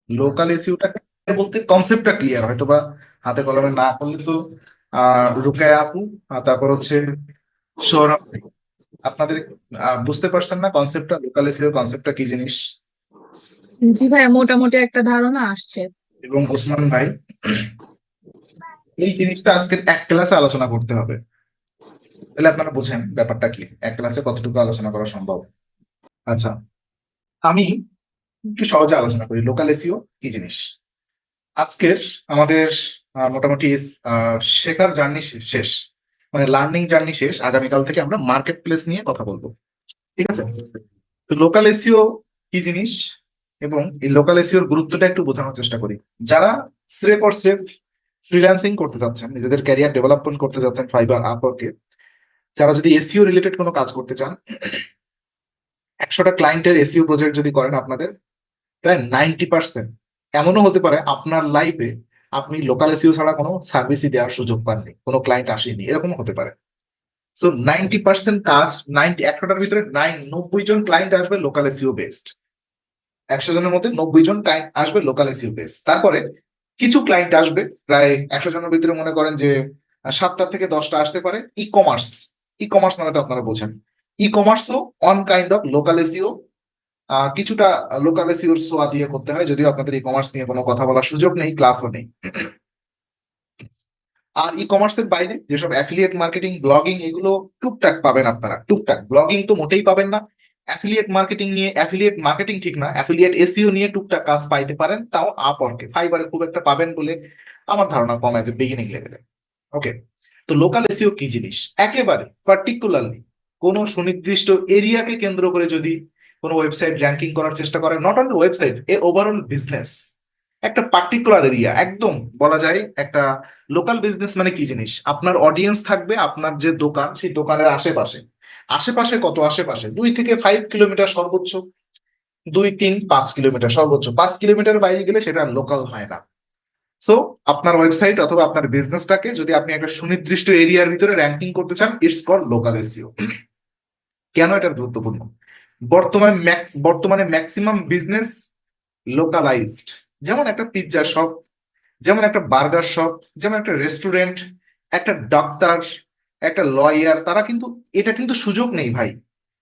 Local এসইওটা বলতে কনসেপ্টটা clear, হয়তো বা হাতে কলমে না করলে তো রুকায়া আপু, তারপর হচ্ছে সৌরভ ভাই, আপনাদের বুঝতে পারছেন না কনসেপ্টটা, লোকাল এসইও কনসেপ্টটা কি জিনিস? জি ভাইয়া, মোটামুটি একটা ধারণা আসছে। এবং ওসমান ভাই, এই জিনিসটা আজকে এক ক্লাসে আলোচনা করতে হবে। তাহলে আপনারা বুঝেন ব্যাপারটা কি, এক ক্লাসে কতটুকু আলোচনা করা সম্ভব। আচ্ছা, আমি একটু সহজে আলোচনা করি লোকাল এসইও কি জিনিস। আজকের আমাদের মোটামুটি শেখার জার্নি শেষ, মানে লার্নিং জার্নি শেষ। আগামীকাল থেকে আমরা মার্কেট প্লেস নিয়ে কথা বলবো, ঠিক আছে? তো লোকাল এসইও কি জিনিস এবং এই লোকাল এসইওর গুরুত্বটা একটু বোঝানোর চেষ্টা করি। যারা স্রেফ অর স্রেফ ফ্রিল্যান্সিং করতে চাচ্ছেন, নিজেদের ক্যারিয়ার ডেভেলপমেন্ট করতে চাচ্ছেন ফাইবার আপওয়ার্কে, যারা যদি এসইও রিলেটেড কোনো কাজ করতে চান, 100টা ক্লায়েন্টের এসইও প্রজেক্ট যদি করেন আপনাদের, প্রায় 90% এমনও হতে পারে আপনার লাইফে আপনি লোকাল এসইও ছাড়া কোনো সার্ভিসই দেওয়ার সুযোগ পাননি, কোনো ক্লায়েন্ট আসেনি, এরকমও হতে পারে। সো 90% কাজ, 100টার ভিতরে 90 জন ক্লায়েন্ট আসবে লোকাল এসইও বেসড। 100 জনের মধ্যে 90 জন ক্লায়েন্ট আসবে লোকাল এসইও বেস। তারপরে কিছু ক্লায়েন্ট আসবে, প্রায় 100 জনের ভিতরে মনে করেন যে 7টা থেকে 10টা আসতে পারে ই কমার্স। ই কমার্স মানে তো আপনারা বোঝেন, ই কমার্সও one kind of local SEO, কিছুটা লোকাল এসইওর সোয়া দিয়ে করতে হয়, যদিও আপনাদের ই কমার্স নিয়ে কোনো কথা বলার সুযোগ নেই, ক্লাসও নেই। আর ই কমার্সের বাইরে যেসব অ্যাফিলিয়েট মার্কেটিং, ব্লগিং, এগুলো টুকটাক পাবেন আপনারা, টুকটাক। ব্লগিং তো মোটেই পাবেন না। অ্যাফিলিয়েট মার্কেটিং নিয়ে, অ্যাফিলিয়েট মার্কেটিং ঠিক না, অ্যাফিলিয়েট এসইও নিয়ে টুকটাক কাজ পাইতে পারেন, তাও আপওয়ার্কে। ফাইবারে খুব একটা পাবেন বলে আমার ধারণা কম, আছে বিগিনিং লেভেলে। ওকে, তো লোকাল এসইও কি জিনিস, একেবারে পার্টিকুলারলি কোন সুনির্দিষ্ট এরিয়াকে কেন্দ্র করে যদি কোনো ওয়েবসাইট র্যাঙ্কিং করার চেষ্টা করে, not only website, A overall business, একটা পার্টিকুলার এরিয়া একদম বলা যায় একটা লোকাল বিজনেস মানে কি জিনিস, আপনার অডিয়েন্স থাকবে আপনার যে দোকান, সেই দোকানের আশেপাশে। আশেপাশে কত আশেপাশে? 2 থেকে 5 কিলোমিটার সর্বোচ্চ, 2, 3, 5 কিলোমিটার সর্বোচ্চ। 5 কিলোমিটার বাইরে গেলে সেটা লোকাল হয় না। সো আপনার ওয়েবসাইট অথবা আপনার বিজনেসটাকে যদি আপনি একটা সুনির্দিষ্ট এরিয়ার ভিতরে র্যাঙ্কিং করতে চান, ইটস কল লোকাল এসইও। কেন এটা গুরুত্বপূর্ণ? বর্তমানে ম্যাক্সিমাম বিজনেস লোকালাইজড। যেমন একটা পিৎজা শপ, যেমন একটা বার্গার শপ, যেমন একটা রেস্টুরেন্ট, একটা ডাক্তার, একটা লয়ার, তারা কিন্তু এটা কিন্তু সুযোগ নেই ভাই।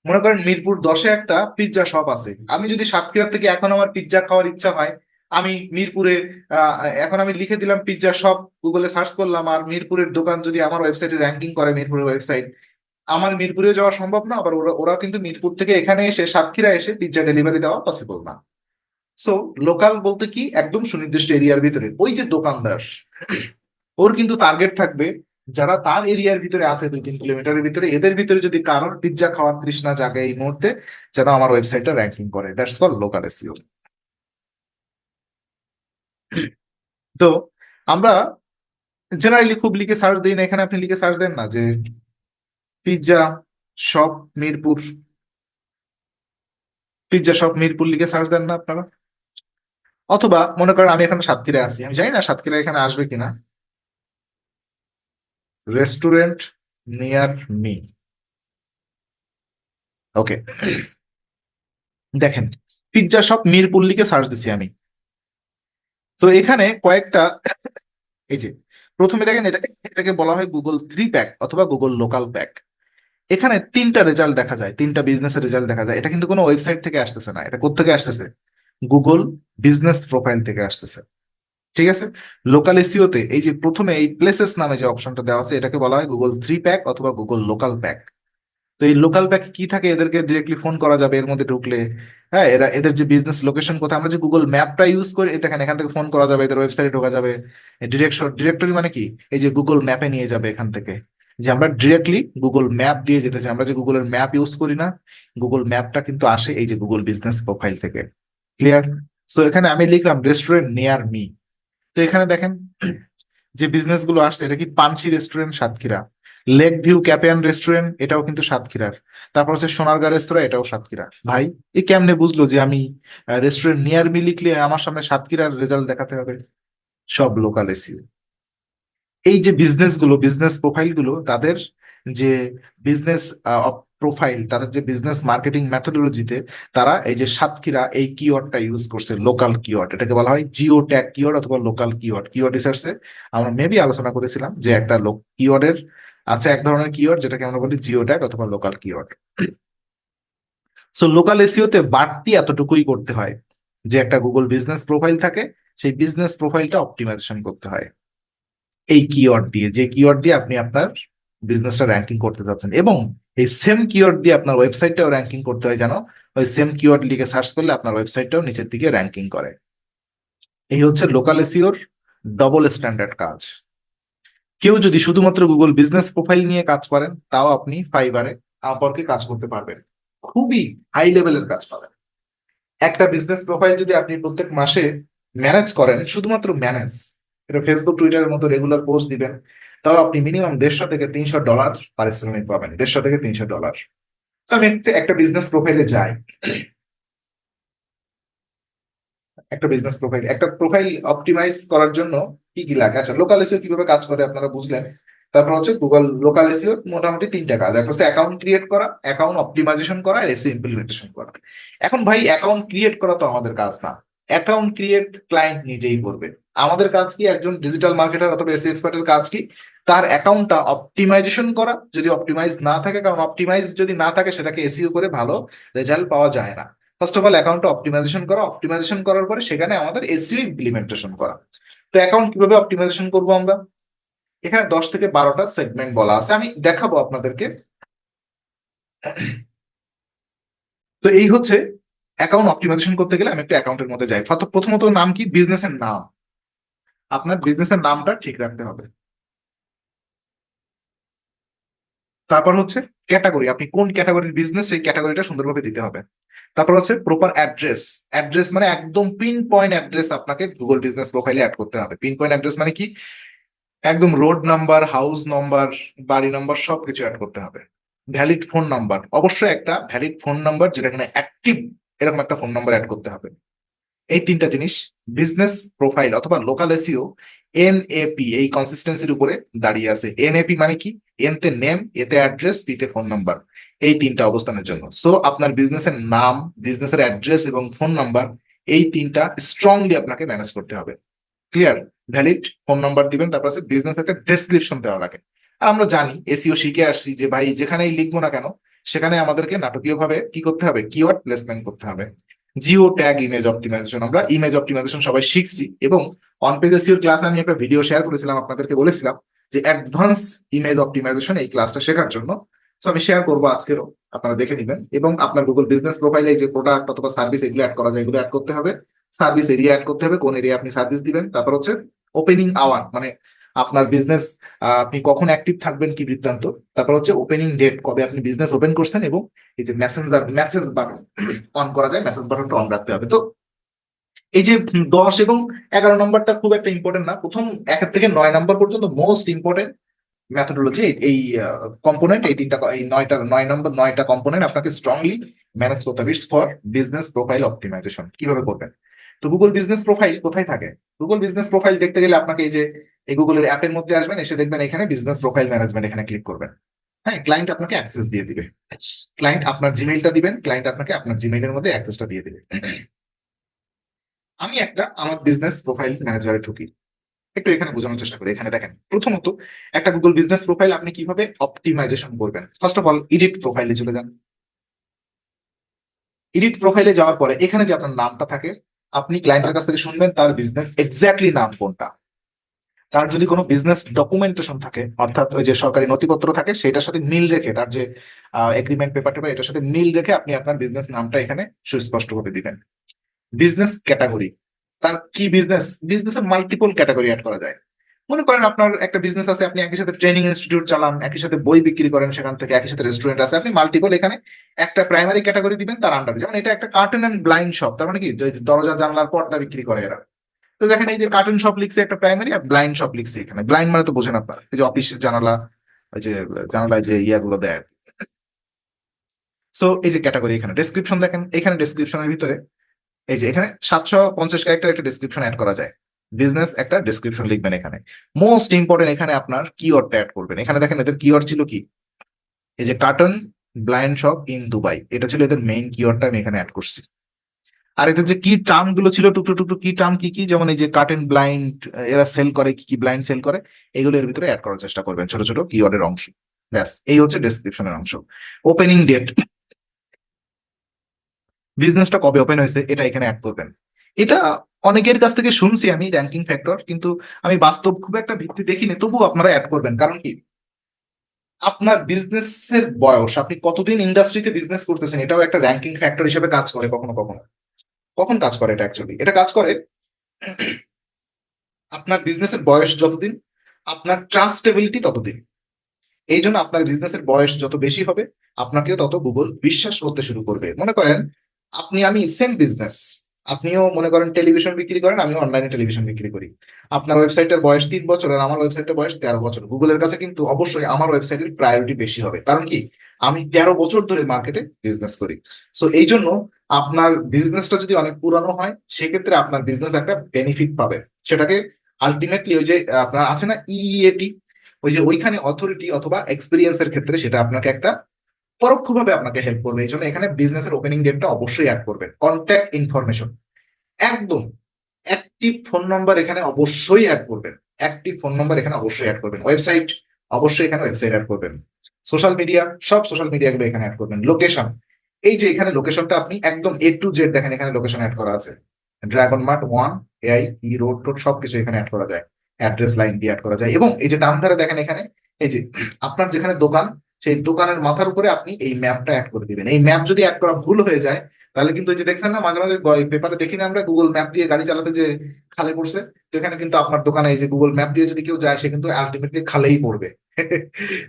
মনে করেন মিরপুর 10-এ একটা পিৎজা শপ আছে, আমি যদি সাতক্ষীরা থেকে এখন আমার পিৎজা খাওয়ার ইচ্ছা হয়, আমি মিরপুরে আহ, এখন আমি লিখে দিলাম পিৎজা শপ, গুগলে সার্চ করলাম, আর মিরপুরের দোকান যদি আমার ওয়েবসাইটে র্যাঙ্কিং করে, মিরপুরের ওয়েবসাইট, আমার মিরপুরে যাওয়া সম্ভব না। আবার ওরা কিন্তু মিরপুর থেকে এখানে এসে সাতক্ষীরা এসে পিৎজা ডেলিভারি দেওয়া পসিবল না। সো লোকাল বলতে কি, একদম সুনির্দিষ্ট এরিয়ার ভিতরে ওই যে দোকানদার, ওর কিন্তু টার্গেট থাকবে যারা তার এরিয়ার ভিতরে আছে 2-3 কিলোমিটারের ভিতরে, এদের ভিতরে যদি কারোর পিৎজা খাওয়ার তৃষ্ণা জাগে এই মুহূর্তে, যেন আমার ওয়েবসাইটটা র্যাঙ্কিং করে। That's call local SEO. তো আমরা জেনারেলি খুব লিখে সার্চ দিই না, এখানে আপনি লিখে সার্চ দেন না যে pizza shop Mirpur, pizza shop Mirpur লিখে সার্চ দেন না আপনারা? অথবা মনে করেন আমি এখানে সাতক্ষীরায় আছি, আমি জানি না সাতক্ষীরা এখানে আসবে কিনা, রেস্টুরেন্ট নিয়ার মি। ওকে, দেখেন পিৎজা শপ মিরপুর লিখে সার্চ দিছি আমি। তো এখানে কয়েকটা, এই যে প্রথমে দেখেন এটাকে বলা হয় গুগল 3 প্যাক অথবা গুগল লোকাল প্যাক। এখানে 3টা রেজাল্ট দেখা যায়, 3টা বিজনেসের রেজাল্ট দেখা যায়। এটা কিন্তু কোনো ওয়েবসাইট থেকে আসতেছে না, এটা কোত্থেকে আসতেছে? গুগল বিজনেস প্রোফাইল থেকে আসতেছে, ঠিক আছে? লোকাল এসইওতে এই যে প্রথমে এই প্লেসেস নামে যে অপশনটা দেওয়া আছে, এটাকে বলা হয় গুগল 3 প্যাক অথবা গুগল লোকাল প্যাক। তো এই লোকাল প্যাকে কি থাকে, এদেরকে ডিরেক্টলি ফোন করা যাবে এর মধ্যে ঢুকলে। হ্যাঁ, এরা এদের যে বিজনেস লোকেশন কোথায়, আমরা যে গুগল ম্যাপটা ইউজ করি, দেখেন এখান থেকে ফোন করা যাবে, এদের ওয়েবসাইটে ঢোকা যাবে। ডিরেক্টরি মানে কি, এই যে গুগল ম্যাপে নিয়ে যাবে এখান থেকে, যে আমরা ডিরেক্টলি গুগল ম্যাপ দিয়ে যেতে চাই, আমরা যে গুগলের ম্যাপ ইউজ করি না, গুগল ম্যাপটা কিন্তু আসে এই যে গুগল বিজনেস প্রোফাইল থেকে। ক্লিয়ার? সো এখানে আমি লিখলাম রেস্টুরেন্ট নিয়ার মি। তো এখানে দেখেন যে বিজনেস গুলো আসছে, এটা কি Panshi restaurant Satkhira, lake view cafe and restaurant এটাও কিন্তু সাতক্ষীরার, তারপর হচ্ছে সোনারগাঁ রেস্তোরাঁ এটাও সাতক্ষীরা। ভাই এ কেমনে বুঝলো যে আমি রেস্টুরেন্ট নিয়ার মি লিখলে আমার সামনে সাতক্ষীরার রেজাল্ট দেখাতে হবে? সব লোকাল এসিও। এই যে বিজনেস গুলো, বিজনেস প্রোফাইল গুলো, তাদের যে বিজনেস প্রোফাইল, তাদের যে বিজনেস মার্কেটিং মেথোডোলজিতে তারা এই যে সাতক্ষীরা এই কিওয়ার্ডটা ইউজ করছে, লোকাল কিওয়ার্ড, এটাকে বলা হয় জিও ট্যাগ কিওয়ার্ড অথবা লোকাল কিওয়ার্ড। কিওয়ার্ড রিসার্চে আমরা মেবি আলোচনা করেছিলাম যে একটা কিওয়ার্ডের আছে এক ধরনের কিওয়ার্ড যেটাকে আমরা বলি জিও ট্যাগ অথবা লোকাল কিওয়ার্ড। সো লোকাল এসইওতে বাড়তি এতটুকুই করতে হয় যে একটা গুগল বিজনেস প্রোফাইল থাকে, সেই বিজনেস প্রোফাইলটা অপটিমাইজেশন করতে হয় এই কিওয়ার্ড দিয়ে, যে কিওয়ার্ড দিয়ে আপনি আপনার বিজনেসটা র্যাঙ্কিং করতে চাচ্ছেন, এবং এই সেম কিওয়ার্ড দিয়ে আপনার ওয়েবসাইটটাও র্যাঙ্কিং করতে হয় যেন ওই সেম কিওয়ার্ড লিখে সার্চ করলে আপনার ওয়েবসাইটটাও নিচের দিকে র্যাঙ্কিং করে। এই হচ্ছে লোকাল এসইওর ডবল স্ট্যান্ডার্ড কাজ। কেউ যদি শুধুমাত্র গুগল বিজনেস প্রোফাইল নিয়ে কাজ করেন তাও আপনি ফাইবারে আপওয়ার্কে কাজ করতে পারবেন, খুবই হাই লেভেলের কাজ পাবেন। একটা বিজনেস প্রোফাইল যদি আপনি প্রত্যেক মাসে ম্যানেজ করেন, শুধুমাত্র ম্যানেজ, এটা ফেসবুক টুইটারের মতো রেগুলার পোস্ট দিবেন, তাও আপনি মিনিমাম $150 থেকে $300 পারিশ্রমিক পাবেন, $150 থেকে $300। তো আমি একটা বিজনেস প্রোফাইলে যাই, একটা প্রোফাইল অপটিমাইজ করার জন্য কি কি লাগে? আচ্ছা, লোকাল এসইও কিভাবে কাজ করে আপনারা বুঝলেন। তারপর হচ্ছে গুগল লোকাল এসইও মোটামুটি তিনটা কাজ, একটা হচ্ছে অ্যাকাউন্ট ক্রিয়েট করা, অ্যাকাউন্ট অপটিমাইজেশন করা, আর এসইও ইমপ্লিমেন্টেশন করা। এখন ভাই অ্যাকাউন্ট ক্রিয়েট করা তো আমাদের কাজ না, অ্যাকাউন্ট ক্রিয়েট ক্লায়েন্ট নিজেই করবে। আমাদের কাজ কি, একজন ডিজিটাল মার্কেটার অথবা এসইও এক্সপার্টের কাজ কি, তার অ্যাকাউন্টটা অপটিমাইজেশন করা। যদি অপটিমাইজ না থাকে, কারণ অপটিমাইজ যদি না থাকে সেটাকে এসইও করে ভালো রেজাল্ট পাওয়া যায় না। ফার্স্ট অফ অল অ্যাকাউন্টটা অপটিমাইজেশন করা, অপটিমাইজেশন করার পরে সেখানে আমাদের এসইও ইমপ্লিমেন্টেশন করা। তো অ্যাকাউন্ট কিভাবে অপটিমাইজেশন করবো আমরা, এখানে 10 থেকে 12টা সেগমেন্ট বলা আছে, আমি দেখাবো আপনাদেরকে। তো এই হচ্ছে অ্যাকাউন্ট অপটিমাইজেশন করতে গেলে আমি একটা অ্যাকাউন্টের মধ্যে যাই। প্রথমত নাম কি, বিজনেসের নাম, আপনার বিজনেসের নামটা ঠিক রাখতে হবে। তারপর হচ্ছে ক্যাটাগরি, আপনি কোন ক্যাটাগরির বিজনেস সেই ক্যাটাগরিটা সুন্দরভাবে দিতে হবে। তারপর হচ্ছে প্রপার অ্যাড্রেস, অ্যাড্রেস মানে একদম পিন পয়েন্ট অ্যাড্রেস আপনাকে গুগল বিজনেস প্রোফাইলে অ্যাড করতে হবে। পিন পয়েন্ট অ্যাড্রেস মানে কি, একদম রোড নাম্বার, হাউস নাম্বার, বাড়ি নাম্বার সবকিছু অ্যাড করতে হবে। ভ্যালিড ফোন নাম্বার, অবশ্যই একটা ভ্যালিড ফোন নাম্বার যেটা কিনা অ্যাক্টিভ, এরকম একটা ফোন নাম্বার অ্যাড করতে হবে। এই তিনটা জিনিস বিজনেস প্রোফাইল অথবা লোকাল এসইও এনএপি এই কনসিস্টেন্সির উপরে দাঁড়িয়ে আছে। এনএপি মানে কি, এন তে নেম, এতে অ্যাড্রেস, পি তে ফোন নাম্বার, এই তিনটা অবস্থানের জন্য। সো আপনার বিজনেসের নাম, বিজনেসের অ্যাড্রেস এবং ফোন নাম্বার, এই তিনটা স্ট্রংলি আপনাকে ম্যানেজ করতে হবে। ক্লিয়ার? ভ্যালিড ফোন নাম্বার দিবেন, তারপর আছে বিজনেস একটা ডেসক্রিপশন দেওয়া লাগে। আর আমরা জানি এসইও শিখে আসছি যে ভাই যেখানেই লিখবো না কেন সেখানে আমাদেরকে নাটকীয় ভাবে কি করতে হবে, কিওয়ার্ড প্লেসমেন্ট করতে হবে। জিও ট্যাগ ইমেজ অপটিমাইজেশন, আমরা ইমেজ অপটিমাইজেশন সবাই শিখছি, এবং অন পেজ এসইও ক্লাস আমি একটা ভিডিও শেয়ার করেছিলাম, আপনাদেরকে বলেছিলাম যে অ্যাডভান্স ইমেজ অপটিমাইজেশন এই ক্লাসটা শেখার জন্য। তো আমি শেয়ার করবো আজকেরও, আপনারা দেখে নেবেন। এবং আপনার গুগল বিজনেস প্রোফাইলে যে প্রোডাক্ট অথবা সার্ভিস এগুলো অ্যাড করা যায়, এগুলো অ্যাড করতে হবে। সার্ভিস এরিয়া অ্যাড করতে হবে, কোন এরিয়া আপনি সার্ভিস দিবেন। তারপর হচ্ছে ওপেনিং আওয়ার, মানে আপনার বিজনেস আপনি কখন অ্যাক্টিভ থাকবেন কি বৃত্তান্ত। তারপর হচ্ছে ওপেনিং ডেট, কবে আপনি বিজনেস ওপেন করছেন, এবং এই যে মেসেজ বাটন অন করা যায়, মেসেজ বাটনটা অন রাখতে হবে। তো এই যে 10 এবং 11 নম্বরটা খুব একটা ইম্পর্টেন্ট না, প্রথম 1 থেকে 9 নম্বর পর্যন্ত মোস্ট ইম্পর্টেন্ট মেথোডোলজি, এই কম্পোনেন্ট, এই তিনটা, এই 9টা কম্পোনেন্ট আপনাকে স্ট্রংলি ম্যানেজ করতে হবে। It's for business profile optimisation. কিভাবে করবেন? তো গুগল বিজনেস প্রোফাইল কোথায় থাকে? গুগল বিজনেস প্রোফাইল দেখতে গেলে আপনাকে এই যে এই গুগলের অ্যাপের মধ্যে আসবেন, এসে দেখবেন এখানে বিজনেস প্রোফাইল ম্যানেজমেন্ট, এখানে ক্লিক করবেন। হ্যাঁ, ক্লায়েন্ট আপনাকে অ্যাক্সেস দিয়ে দিবে, ক্লায়েন্ট আপনার জিমেইলটা দিবেন, ক্লায়েন্ট আপনাকে আপনার জিমেইলের মধ্যে অ্যাক্সেসটা দিয়ে দিবে। আমি আমার বিজনেস প্রোফাইল ম্যানেজারে ঢুকি, একটু এখানে বোঝানোর চেষ্টা করি। এখানে দেখেন, প্রথমত একটা গুগল বিজনেস প্রোফাইল আপনি কিভাবে অপটিমাইজেশন করবেন। ফার্স্ট অফ অল এডিট প্রোফাইলে চলে যান। এডিট প্রোফাইলে যাওয়ার পরে এখানে যে আপনার নামটা থাকে, আপনি ক্লায়েন্টের কাছ থেকে শুনবেন তার বিজনেস এক্স্যাক্টলি নাম কোনটা। তার যদি কোনো বিজনেস ডকুমেন্টেশন থাকে, অর্থাৎ ওই যে সরকারি নথিপত্র থাকে, সেটার সাথে মিল রেখে, তার যে এগ্রিমেন্ট পেপার টেপার, এটার সাথে মিল রেখে আপনি আপনার বিজনেস নামটা এখানে সুস্পষ্ট করে দিবেন। বিজনেস ক্যাটাগরি, তার কি বিজনেস, বিজনেসের মাল্টিপল ক্যাটাগরি অ্যাড করা যায়। মনে করেন আপনার একটা বিজনেস আছে, আপনি একই সাথে ট্রেনিং ইনস্টিটিউট চালান, একই সাথে বই বিক্রি করেন, সেখান থেকে একই সাথে রেস্টুরেন্ট আছে, আপনি মাল্টিপল এখানে একটা প্রাইমারি ক্যাটাগরি দিবেন তার আন্ডারে। যেমন এটা একটা কার্টন অ্যান্ড ব্লাইন্ড শপ, তার মানে কি যে দরজা জানলার পর্দা বিক্রি করে এরা। তো দেখেন এই যে কার্টুন শপ লিখছে একটা প্রাইমারি, আর ব্লাইন্ড শপ লিখছে এখানে। ব্লাইন্ড মানে তো বোঝেন আপনার, এই যে অফিস জানালা, ওই যে জানালায় যে ইয়াগুলো দেয়। সো এই যে ক্যাটাগরি, এখানে ডেসক্রিপশন দেখেন, এখানে ডেসক্রিপশনের ভিতরে এই যে এখানে 750 ক্যারেক্টার একটা ডেসক্রিপশন অ্যাড করা যায়। বিজনেস একটা ডেসক্রিপশন লিখবেন এখানে। মোস্ট ইম্পর্টেন্ট, এখানে আপনার কিওয়ার্ডটা অ্যাড করবেন। এখানে দেখেন এদের কিওয়ার্ড ছিল কি, এই যে carton blind shop in Dubai, এটা ছিল এদের মেইন কিওয়ার্ডটা আমি এখানে অ্যাড করছি। আর এদের যে কি টার্ম গুলো ছিল টুকরো টুকরো কি টার্ম কি কি, যেমন এই যে কার্টেন ব্লাইন্ড, এরা সেল করে কি কি ব্লাইন্ড সেল করে, এগুলো এর ভিতরে অ্যাড করার চেষ্টা করবেন, ছোট ছোট কিওয়ার্ডের অংশ। ব্যাস, এই হচ্ছে ডেসক্রিপশনের অংশ। ওপেনিং ডেট, বিজনেসটা কবে ওপেন হয়েছে এটা এখানে অ্যাড করবেন। এটা অনেকের কাছ থেকে শুনছি আমি র্যাঙ্কিং ফ্যাক্টর, কিন্তু আমি বাস্তব খুব একটা ভিত্তি দেখিনি, তবুও আপনারা অ্যাড করবেন। কারণ কি, আপনার বিজনেসের বয়স, আপনি কতদিন ইন্ডাস্ট্রিতে বিজনেস করতেছেন, এটাও একটা র্যাঙ্কিং ফ্যাক্টর হিসেবে কাজ করে কখনো কখনো। কখন কাজ করে এটা অ্যাকচুয়ালি, এটা কাজ করে আপনার বিজনেসের বয়স যতদিন, আপনার ট্রাস্টেবিলিটি ততদিন। এই জন্য আপনার বিজনেসের বয়স যত বেশি হবে, আপনাকেও তত গুগল বিশ্বাস করতে শুরু করবে। মনে করেন আমি সেম বিজনেস, আপনিও মনে করেন টেলিভিশন বিক্রি করেন, আমিও অনলাইনে টেলিভিশন বিক্রি করি। আপনার ওয়েবসাইটের বয়স 3 বছর আর আমার ওয়েবসাইটের বয়স 13 বছর, গুগলের কাছে কিন্তু অবশ্যই আমার ওয়েবসাইটের প্রায়োরিটি বেশি হবে। কারণ কি, আমি 13 বছর ধরে মার্কেটে বিজনেস করি। সো এই জন্য আপনার বিজনেসটা যদি অনেক পুরানো হয়, সেক্ষেত্রে আপনার বিজনেস একটা বেনিফিট পাবে। সেটাকে আলটিমেটলি ওই যে আপনার আছে না ইইএটি, ওই যে ওইখানে অথরিটি অথবা এক্সপিরিয়েন্সের ক্ষেত্রে সেটা আপনাকে একটা পরোক্ষভাবে আপনাকে হেল্প করবে। এই জন্য এখানে বিজনেসের ওপেনিং ডেটটা অবশ্যই অ্যাড করবেন। কন্ট্যাক্ট ইনফরমেশন, একদম অ্যাক্টিভ ফোন নাম্বার এখানে অবশ্যই অ্যাড করবেন। অ্যাক্টিভ ফোন নাম্বার এখানে অবশ্যই অ্যাড করবেন। ওয়েবসাইট, অবশ্যই এখানে ওয়েবসাইট অ্যাড করবেন। সোশ্যাল মিডিয়া, সব সোশ্যাল মিডিয়া গুলো এখানে অ্যাড করবেন। লোকেশন, এই যে এখানে লোকেশনটা আপনি একদম A to Z দেখেন, এখানে লোকেশন অ্যাড করা আছে। ড্রাগন মার্ট 1, এআই, ই রোড টোড সবকিছু এখানে অ্যাড করা যায়। অ্যাড্রেস লাইন দিয়ে অ্যাড করা যায়। এবং এই যে ডান ধারে দেখেন এখানে, এই যে আপনার যেখানে দোকান, সেই দোকানের মাথার উপরে আপনি এই ম্যাপটা অ্যাড করে দিবেন। এই ম্যাপ যদি অ্যাড করা ভুল হয়ে যায়, তাহলে কিন্তু ওই যে দেখছেন না মাঝে মাঝে পেপারে দেখি না আমরা, গুগল ম্যাপ দিয়ে গাড়ি চালাতে যে খালে পড়ছে, তো এখানে কিন্তু আপনার দোকানে এই যে গুগল ম্যাপ দিয়ে যদি কেউ যায়, সে কিন্তু আলটিমেটলি খালেই পড়বে।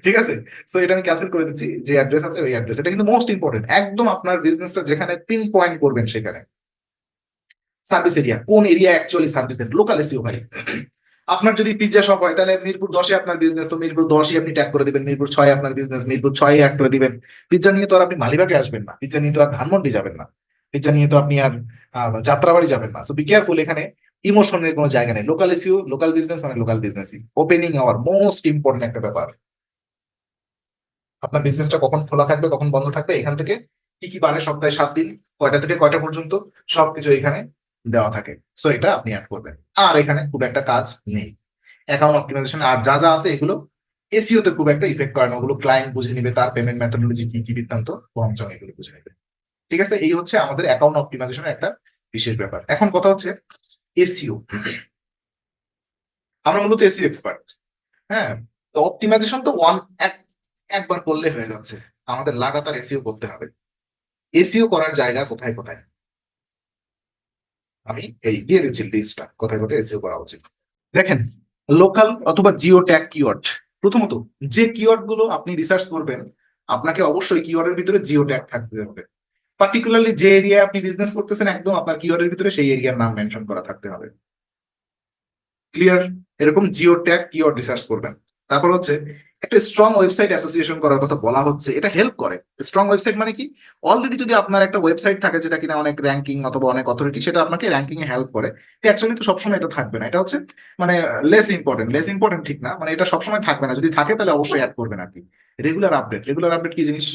ঠিক আছে, সো এটা আমি ক্যান্সেল করে দিচ্ছি। যে অ্যাড্রেস আছে ওই অ্যাড্রেস, এটা কিন্তু মোস্ট ইম্পর্টেন্ট। একদম আপনার বিজনেসটা যেখানে পিন পয়েন্ট করবেন সেখানে। সার্ভিস এরিয়া, কোন এরিয়া অ্যাকচুয়ালি সার্ভিস দেন, লোকাল এসইও ভাই। আপনার যদি পিজ্জা শপ হয়, তাহলে মিরপুর 10-এ আপনার বিজনেস, তো মিরপুর 10-ই আপনি ট্যাগ করে দিবেন। মিরপুর 6 আপনার বিজনেস, মিরপুর 6 অ্যাড করে দিবেন। পিজ্জা নিয়ে তো আর আপনি মালিবাগে আসবেন না, পিজ্জা নিয়ে তো আর ধানমন্ডি যাবেন না, পিজ্জা নিয়ে তো আপনি আর যাত্রাবাড়ি যাবেন না। সো বি কেয়ারফুল, এখানে ইমোশনের কোনো জায়গা নেই। লোকাল এসইও, লোকাল বিজনেস মানে লোকাল বিজনেসই। ওপেনিং আওয়ার মোস্ট ইম্পর্টেন্ট একটা ব্যাপার। আপনার বিজনেসটা কখন খোলা থাকবে, কখন বন্ধ থাকবে, এখান থেকে কি কি বারে সপ্তাহে 7 দিন, কয়টা থেকে কয়টা পর্যন্ত, সবকিছু এখানে দেওয়া থাকে। সো এটা আপনি অ্যাড করবেন। আর এখানে খুব একটা কাজ নেই। অ্যাকাউন্ট অপটিমাইজেশন আর যা যা আছে, এগুলো এসইও তে খুব একটা ইফেক্ট করে না। ওগুলো ক্লায়েন্ট বুঝে নিবে, তার পেমেন্ট মেথডোলজি কি কি বৃত্তান্ত বংচং এগুলো বুঝে নেবে। ঠিক আছে, এই হচ্ছে আমাদের অ্যাকাউন্ট অপটিমাইজেশনের একটা বিশেষ ব্যাপার। এখন কথা হচ্ছে এসইও। আমরা মূলত এসইও এক্সপার্ট। হ্যাঁ, তো অপটিমাইজেশন তো একবার করলে হয়ে যাচ্ছে, আমাদের লাগাতার এসইও করতে হবে। এসইও করার জায়গা কোথায় কোথায়, আমি এই দিয়ে দিচ্ছি লিস্টটা, কোথায় কোথায় এসইও করা উচিত। দেখেন, লোকাল অথবা জিও ট্যাগ কিওয়ার্ড, প্রথমত যে কিওয়ার্ড গুলো আপনি রিসার্চ করবেন, আপনাকে অবশ্যই কিওয়ার্ডের ভিতরে জিও ট্যাগ থাকতে হবে। পার্টিকুলারলি যে এরিয়ায় আপনি বিজনেস করতেছেন, একদম আপনার কিওয়ার্ডের ভিতরে সেই এরিয়ার নাম মেনশন করা থাকতে হবে। ক্লিয়ার? এরকম জিও ট্যাগ কিওয়ার্ড রিসার্চ করবেন। তারপর হচ্ছে একটা স্ট্রং ওয়েবসাইট অ্যাসোসিয়েশন করার কথা বলা হচ্ছে, এটা হেল্প করে। স্ট্রং ওয়েবসাইট মানে কি, অলরেডি যদি আপনার একটা ওয়েবসাইট থাকে যেটা কিনা অনেক র্যাঙ্কিং অথবা অনেক অথরিটি, সেটা আপনাকে র্যাঙ্কিং এ হেল্প করে। অ্যাকচুয়ালি তো সবসময় এটা থাকবে না, এটা হচ্ছে মানে লেস ইম্পর্টেন্ট ঠিক না, মানে এটা সবসময় থাকবে না। যদি থাকে তাহলে অবশ্যই অ্যাড করবেন আর কি। রেগুলার আপডেট কি জিনিস?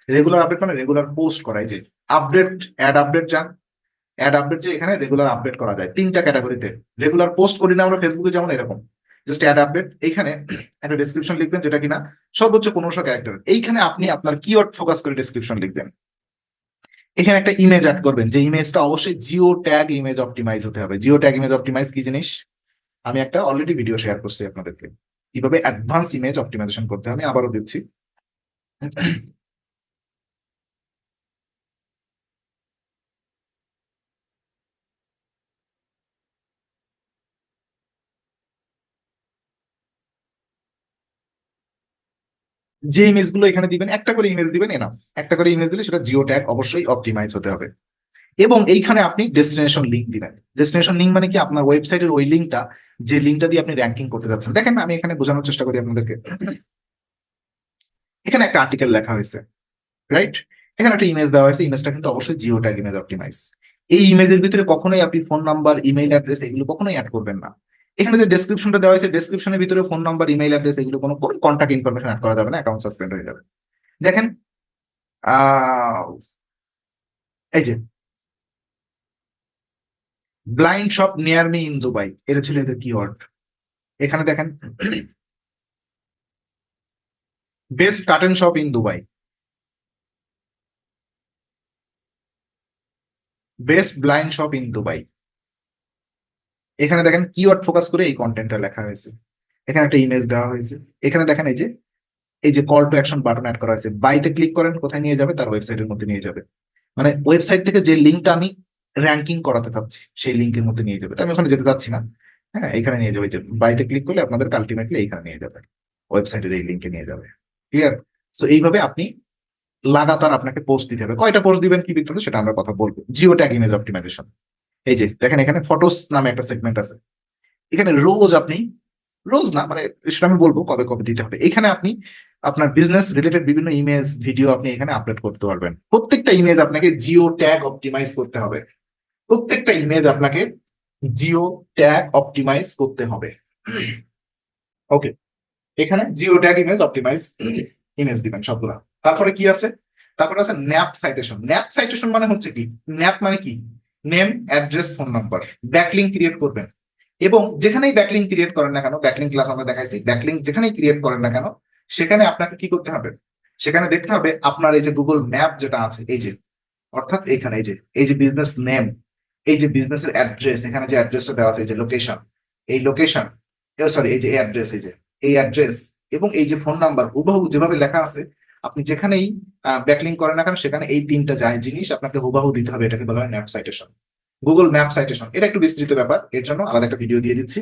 রেগুলার আপডেট মানে রেগুলার পোস্ট করা। এই যে আপডেট, অ্যাড আপডেট যান, অ্যাড আপডেট যে এখানে রেগুলার আপডেট করা যায় 3টা ক্যাটাগরিতে। রেগুলার পোস্ট করি না আমরা ফেসবুকে যেমন, এরকম জাস্ট অ্যাড আপডেট। এইখানে একটা ডেসক্রিপশন লিখবেন যেটা কিনা সর্বোচ্চ 1500 ক্যারেক্টার। এইখানে আপনি আপনার কিওয়ার্ড ফোকাস করে ডেসক্রিপশন লিখবেন। এখানে একটা ইমেজ অ্যাড করবেন, যে ইমেজটা অবশ্যই জিও ট্যাগ ইমেজ অপটিমাইজ হতে হবে। জিও ট্যাগ ইমেজ অপটিমাইজ কি জিনিস, আমি একটা অলরেডি ভিডিও শেয়ার করছি আপনাদেরকে, কিভাবে অ্যাডভান্স ইমেজ অপটিমাইজেশন করতে হবে, আমি আবারও দিচ্ছি। যে ইমেজ গুলো এখানে দিবেন, একটা করে ইমেজ দিবেন, এনাফ। একটা করে ইমেজ দিলে সেটা জিও ট্যাগ অবশ্যই অপটিমাইজ হতে হবে। এবং এইখানে আপনি ডেস্টিনেশন লিঙ্ক দিবেন। ডেস্টিনেশন লিঙ্ক মানে কি, আপনার ওয়েবসাইটের ওই লিঙ্কটা, যে লিঙ্কটা দিয়ে আপনি র্যাঙ্কিং করতে যাচ্ছেন। দেখেন আমি এখানে বোঝানোর চেষ্টা করি আপনাদেরকে। এখানে একটা আর্টিকেল লেখা হয়েছে, রাইট? এখানে একটা ইমেজ দেওয়া হয়েছে, ইমেজটা কিন্তু অবশ্যই জিও ট্যাগ ইমেজ অপটিমাইজ। এই ইমেজের ভিতরে কখনোই আপনি ফোন নাম্বার, ইমেইল অ্যাড্রেস এগুলো কখনোই অ্যাড করবেন না। এখানে যে ডেসক্রিপশনটা দেওয়া হয়েছে, ডেসক্রিপশনের ভিতরে ফোন নাম্বার, ইমেইল অ্যাড্রেস এগুলো কোনো কন্ট্যাক্ট ইনফরমেশন অ্যাড করা যাবে না, অ্যাকাউন্ট সাসপেন্ড হয়ে যাবে। দেখেন, আহ এই যে blind shop near me in Dubai, এটা ছিল এদের কিওয়ার্ড। এখানে দেখেন best curtain shop in Dubai, best blind shop in Dubai. এখানে দেখেন কিওয়ার্ড ফোকাস করে এই কন্টেন্টটা লেখা হয়েছে। এখানে একটা ইমেজ দেওয়া হয়েছে। এখানে দেখেন এই যে call to action button add করা হয়েছে, বাইতে ক্লিক করেন কোথায় নিয়ে যাবে, তার ওয়েবসাইটের মধ্যে নিয়ে যাবে। মানে ওয়েবসাইট থেকে যে লিঙ্কটা আমি র্যাঙ্কিং করাতে চাচ্ছি সেই লিঙ্কের মধ্যে নিয়ে যাবে। তো আমি ওখানে যেতে চাচ্ছি না, হ্যাঁ এখানে নিয়ে যাবে। যে বাইতে ক্লিক করলে আপনাদের আলটিমেটলি এইখানে নিয়ে যাবে, ওয়েবসাইটের এই লিঙ্কে নিয়ে যাবে। ক্লিয়ার? সো এইভাবে আপনি লাগাতার আপনাকে পোস্ট দিতে হবে। কয়টা পোস্ট দিবেন কি বিস্তারিত সেটা আমরা কথা বলবো। জিও ট্যাগ ইমেজ অপটিমাইজেশন, এই যে দেখেন এখানে ফটোস নামে একটা সেগমেন্ট আছে। এখানে রোজ না, মানে সেটা আমি বলবো কবে কবে দিতে হবে। এখানে আপনি আপনার বিজনেস রিলেটেড বিভিন্ন ইমেজ ভিডিও আপনি এখানে আপলোড করতে পারবেন। প্রত্যেকটা ইমেজ আপনাকে জিও ট্যাগ অপটিমাইজ করতে হবে। প্রত্যেকটা ইমেজ আপনাকে জিও ট্যাগ অপটিমাইজ করতে হবে। ওকে, এখানে geo tag image optimise image দিবেন সবগুলা। তারপরে কি আছে? তারপরে আছে ন্যাপ সাইটেশন। ন্যাপ সাইটেশন মানে হচ্ছে কি, ন্যাপ মানে কি, name address phone number. Backlink create করবেন এবং যেখানেই ব্যাকলিঙ্ক ক্রিয়েট করেন না কেন, ব্যাকলিঙ্ক ক্লাস আমরা দেখাইছি, ব্যাকলিঙ্ক যেখানেই ক্রিয়েট করেন না কেন সেখানে আপনাকে কি করতে হবে, সেখানে দেখতে হবে আপনার এই যে গুগল ম্যাপ যেটা আছে, এই যে অর্থাৎ এখানে এই যে বিজনেস নেম, এই যে বিজনেসের অ্যাড্রেস, এখানে যে অ্যাড্রেসটা দেওয়া আছে, এই যে লোকেশন, এই লোকেশন, সরি এই যে অ্যাড্রেস, এই অ্যাড্রেস এবং এই যে ফোন নাম্বার হুবহু যেভাবে লেখা আছে, আপনি যেখানেই ব্যাকলিঙ্ক করেন না কেন সেখানে এই তিনটা যায় জিনিস আপনাকে হুবহু দিতে হবে। এটাকে বলা হয় map citation, Google map citation. এটা একটু বিস্তৃত ব্যাপার, এর জন্য আলাদা একটা ভিডিও দিয়ে দিচ্ছি।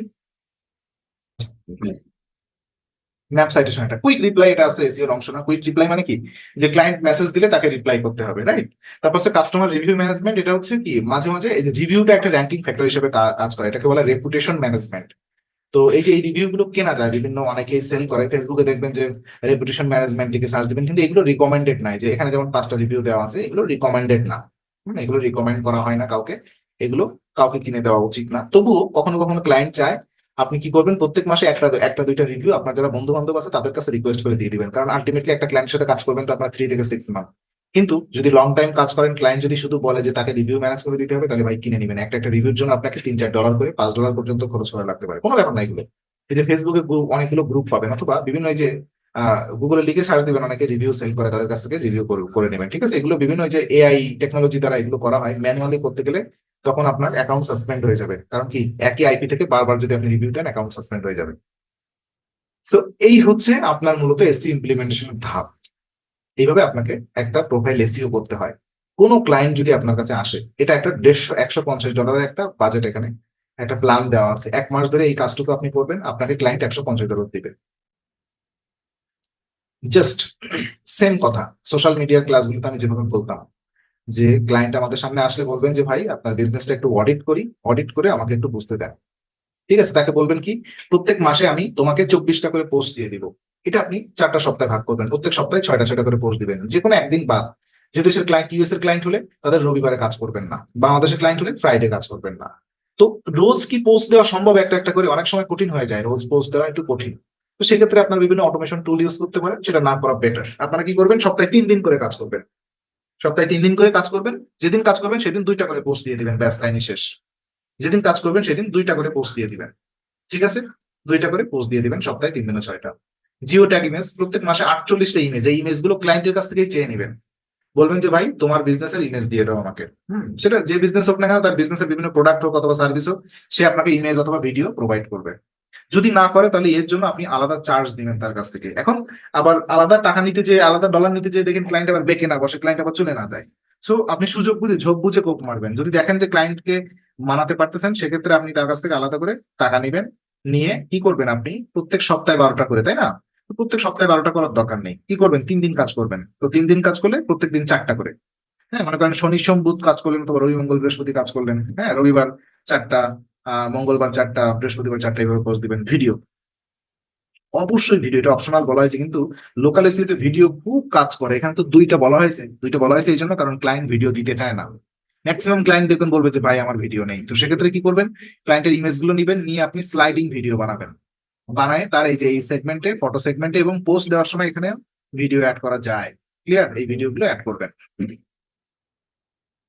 ম্যাপ সাইটেশন একটা কুইক রিপ্লাই, এটা আছে এসইও এর অংশ না। কুইক রিপ্লাই মানে কি, যে ক্লায়েন্ট মেসেজ দিলে তাকে রিপ্লাই করতে হবে, রাইট? তারপর হচ্ছে কাস্টমার রিভিউ ম্যানেজমেন্ট, এটা হচ্ছে কি মাঝে মাঝে এই যে রিভিউটা একটা র্যাঙ্কিং ফ্যাক্টর হিসেবে কাজ করে, এটাকে বলা রেপুটেশন ম্যানেজমেন্ট। তো এই যে এই রিভিউ গুলো কেনা যায়, বিভিন্ন অনেকেই সেল করে, ফেসবুকে দেখবেন যে রেপুটেশন ম্যানেজমেন্ট লিখে সার্চ দিবেন, কিন্তু এগুলো রিকমেন্ডেড নাই। যে এখানে যেমন 5টা রিভিউ দেওয়া আছে, এগুলো রিকমেন্ডেড না। এগুলো রিকমেন্ড করা হয় না কাউকে, এগুলো কাউকে কিনে দেওয়া উচিত না। তবুও কখনো কখনো ক্লায়েন্ট চায়, আপনি কি করবেন, প্রত্যেক মাসে একটা দুইটা রিভিউ আপনার যারা বন্ধু বান্ধব আছে তাদের কাছে রিকোয়েস্ট করে দিয়ে দিবেন। কারণ আলটিমেটলি একটা ক্লায়েন্টের সাথে কাজ করবেন তো আপনার 3 থেকে 6 মান্থ। কিন্তু যদি লং টাইম কাজ করেন, ক্লায়েন্ট যদি শুধু বলে যে তাকে রিভিউ ম্যানেজ করে দিতে হবে, তাহলে ভাই কিনে নেবেন। একটা একটা রিভিউর জন্য আপনাকে $3-4 করে $5 পর্যন্ত খরচ করা লাগতে পারে, কোনো ব্যাপার না এগুলো। এই যে ফেসবুকে অনেকগুলো গ্রুপ পাবেন, অথবা বিভিন্ন এই যে গুগলে লিখে সার্চ দিবেন, অনেকে রিভিউ সেল করে, তাদের কাছ থেকে রিভিউ করে নেবেন। ঠিক আছে? এগুলো বিভিন্ন এই যে এআই টেকনোলজি দ্বারা এগুলো করা হয়। ম্যানুয়ালি করতে গেলে তখন আপনার অ্যাকাউন্ট সাসপেন্ড হয়ে যাবে। কারণ কি, একই আইপি থেকে বারবার যদি আপনি রিভিউ দেন অ্যাকাউন্ট সাসপেন্ড হয়ে যাবে। সো এই হচ্ছে আপনার মূলত এসইও ইমপ্লিমেন্টেশনের ধাপ। এইভাবে আপনাকে একটা প্রোফাইল এসইও করতে হয়। কোনো ক্লায়েন্ট যদি আপনার কাছে আসে, এটা একটা $150 একটা বাজেট, এখানে একটা প্ল্যান দেওয়া আছে। 1 মাস ধরে এই কাজটুকু আপনি করবেন, আপনাকে ক্লায়েন্ট $150 দিবে। জাস্ট সেম কথা সোশ্যাল মিডিয়ার ক্লাসগুলোতে আমি যেভাবে বলতাম, যে ক্লায়েন্ট আমাদের সামনে আসলে বলবেন যে ভাই আপনার বিজনেসটা একটু অডিট করি, অডিট করে আমাকে একটু বুঝতে দেন। ঠিক আছে? তাকে বলবেন কি, প্রত্যেক মাসে আমি তোমাকে 24টা করে পোস্ট দিয়ে দিব। এটা আপনি 4টা সপ্তাহে ভাগ করবেন, প্রত্যেক সপ্তাহে 6টা করে পোস্ট দিবেন, যে কোনো একদিন বাদ। যে দেশের ক্লায়েন্ট, ইউএস এর ক্লায়েন্ট হলে তাদের রবিবারে কাজ করবেন না, বাংলাদেশের ক্লায়েন্ট হলে ফ্রাইডে কাজ করবেন না। তো রোজ কি পোস্ট দেওয়া সম্ভব? একটা একটা করে অনেক সময় কঠিন হয়ে যায়, রোজ পোস্ট দেওয়া একটু কঠিন। তো সেক্ষেত্রে আপনার বিভিন্ন অটোমেশন টুল ইউজ করতে পারেন, সেটা না করা বেটার। আপনারা কি করবেন, সপ্তাহে 3 দিন করে কাজ করবেন। সপ্তাহে 3 দিন করে কাজ করবেন, যেদিন কাজ করবেন সেদিন 2টা করে পোস্ট দিয়ে দিবেন, ব্যাস লাইনই শেষ। যেদিন কাজ করবেন সেদিন 2টা করে পোস্ট দিয়ে দিবেন। ঠিক আছে? 2টা করে পোস্ট দিয়ে দিবেন, সপ্তাহে 3 দিনে 6টা। জিও ট্যাগ ইমেজ, প্রত্যেক মাসে 48টা ইমেজ, এই ইমেজ গুলো ক্লায়েন্টের কাছ থেকেই চেয়ে নেবেন। বলবেন যে ভাই তোমার বিজনেসের ইমেজ দিয়ে দাও আমাকে। সেটা যে বিজনেস হোক না কেন, তার বিজনেসের বিভিন্ন প্রোডাক্ট হোক অথবা সার্ভিস হোক, সে আপনাকে ইমেজ অথবা ভিডিও প্রোভাইড করবে। যদি না করে তাহলে এর জন্য আপনি আলাদা চার্জ দিবেন তার কাছ থেকে। এখন আবার আলাদা টাকা নিতে, যে আলাদা ডলার নিতে, যে দেখেন ক্লায়েন্ট আবার বেঁকে না বসে, ক্লায়েন্ট আবার চলে না যায়। সো আপনি সুযোগ বুঝে, ঝোপ বুঝে কোপ মারবেন। যদি দেখেন যে ক্লায়েন্টকে মানাতে পারতেছেন, সেক্ষেত্রে আপনি তার কাছ থেকে আলাদা করে টাকা নিবেন। নিয়ে কি করবেন, আপনি প্রত্যেক সপ্তাহে 12টা করে, তাই না? তো প্রত্যেক সপ্তাহে 12টা করার দরকার নেই। কি করবেন, 3 দিন কাজ করবেন। তো 3 দিন কাজ করলে প্রত্যেক দিন 4টা করে। হ্যাঁ, মনে করেন শনি সোম বুধ কাজ করলেন, অথবা রবি মঙ্গল বৃহস্পতি কাজ করলেন। হ্যাঁ, রবিবার 4টা, মঙ্গলবার 4টা, বৃহস্পতিবার 4টা, এইভাবে পোস্ট দিবেন। ভিডিও, অবশ্যই ভিডিও, এটা অপশনাল বলা হয়েছে, কিন্তু লোকাল এসইও তে ভিডিও খুব কাজ করে। এখানে তো 2টা বলা হয়েছে এই জন্য, কারণ ক্লায়েন্ট ভিডিও দিতে চায় না। ম্যাক্সিমাম ক্লায়েন্ট দেখবেন বলবে যে ভাই আমার ভিডিও নেই। তো সেক্ষেত্রে কি করবেন, ক্লায়েন্টের ইমেজ গুলো নিবেন, নিয়ে আপনি স্লাইডিং ভিডিও বানাবেন। বানায় তার এই যে এই সেগমেন্টে, ফটো সেগমেন্টে এবং পোস্ট দেওয়ার সময় এখানে ভিডিও অ্যাড করা যায়। ক্লিয়ার? এই ভিডিওগুলো অ্যাড করবেন।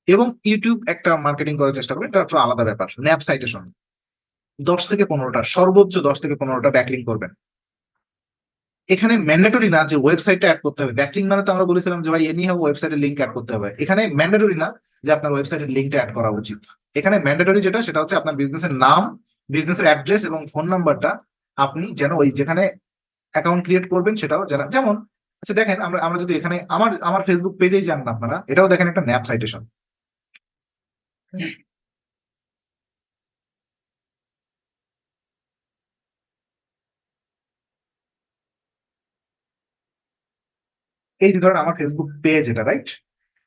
এবং ইউটিউব একটা মার্কেটিং করার চেষ্টা করবেন, এটা একটু আলাদা ব্যাপার। ন্যাপ সাইটেশন 10 থেকে 15টা, সর্বোচ্চ 10 থেকে 15টা ব্যাকলিং করবেন। এখানে ম্যান্ডেটরি না যে ওয়েবসাইটটা অ্যাড করতে হবে। ব্যাকলিং মানে তো আমরা বলেছিলাম যে ভাই এনি হাউ ওয়েবসাইটের লিঙ্ক অ্যাড করতে হবে। এখানে ম্যান্ডেটরি না যে আপনার ওয়েবসাইটের লিঙ্কটা অ্যাড করা উচিত। এখানে ম্যান্ডেটরি যেটা, সেটা হচ্ছে আপনার বিজনেসের নাম, বিজনেসের অ্যাড্রেস এবং ফোন নাম্বারটা আপনি যেন ওই যেখানে অ্যাকাউন্ট ক্রিয়েট করবেন সেটাও জানা। যেমন আচ্ছা দেখেন, আমরা আমরা যদি এখানে আমার আমার ফেসবুক পেজেই যান না আপনারা, এটাও দেখেন একটা ন্যাপ সাইটেশন। এই যে ধরেন আমার ফেসবুক পেজ এটা, রাইট?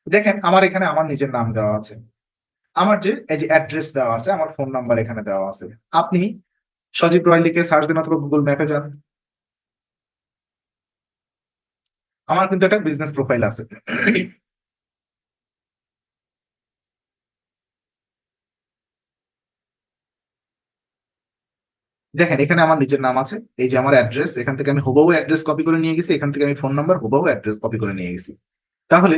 দেখেন আমার এখানে আমার নিজের নাম দেওয়া আছে, আমার যে এই যে অ্যাড্রেস দেওয়া আছে, আমার ফোন নাম্বার এখানে দেওয়া আছে। আপনি সজীব রয় লিখে সার্চ দেন অথবা গুগল ম্যাপে যান, আমার কিন্তু একটা বিজনেস প্রোফাইল আছে। দেখেন এখানে আমার নিজের নাম আছে, এই যে আমার অ্যাড্রেস, এখান থেকে আমি হুবহু অ্যাড্রেস কপি করে নিয়ে গেছি, এখান থেকে আমি ফোন নাম্বার হুবহু অ্যাড্রেস কপি করে নিয়ে গেছি। তাহলে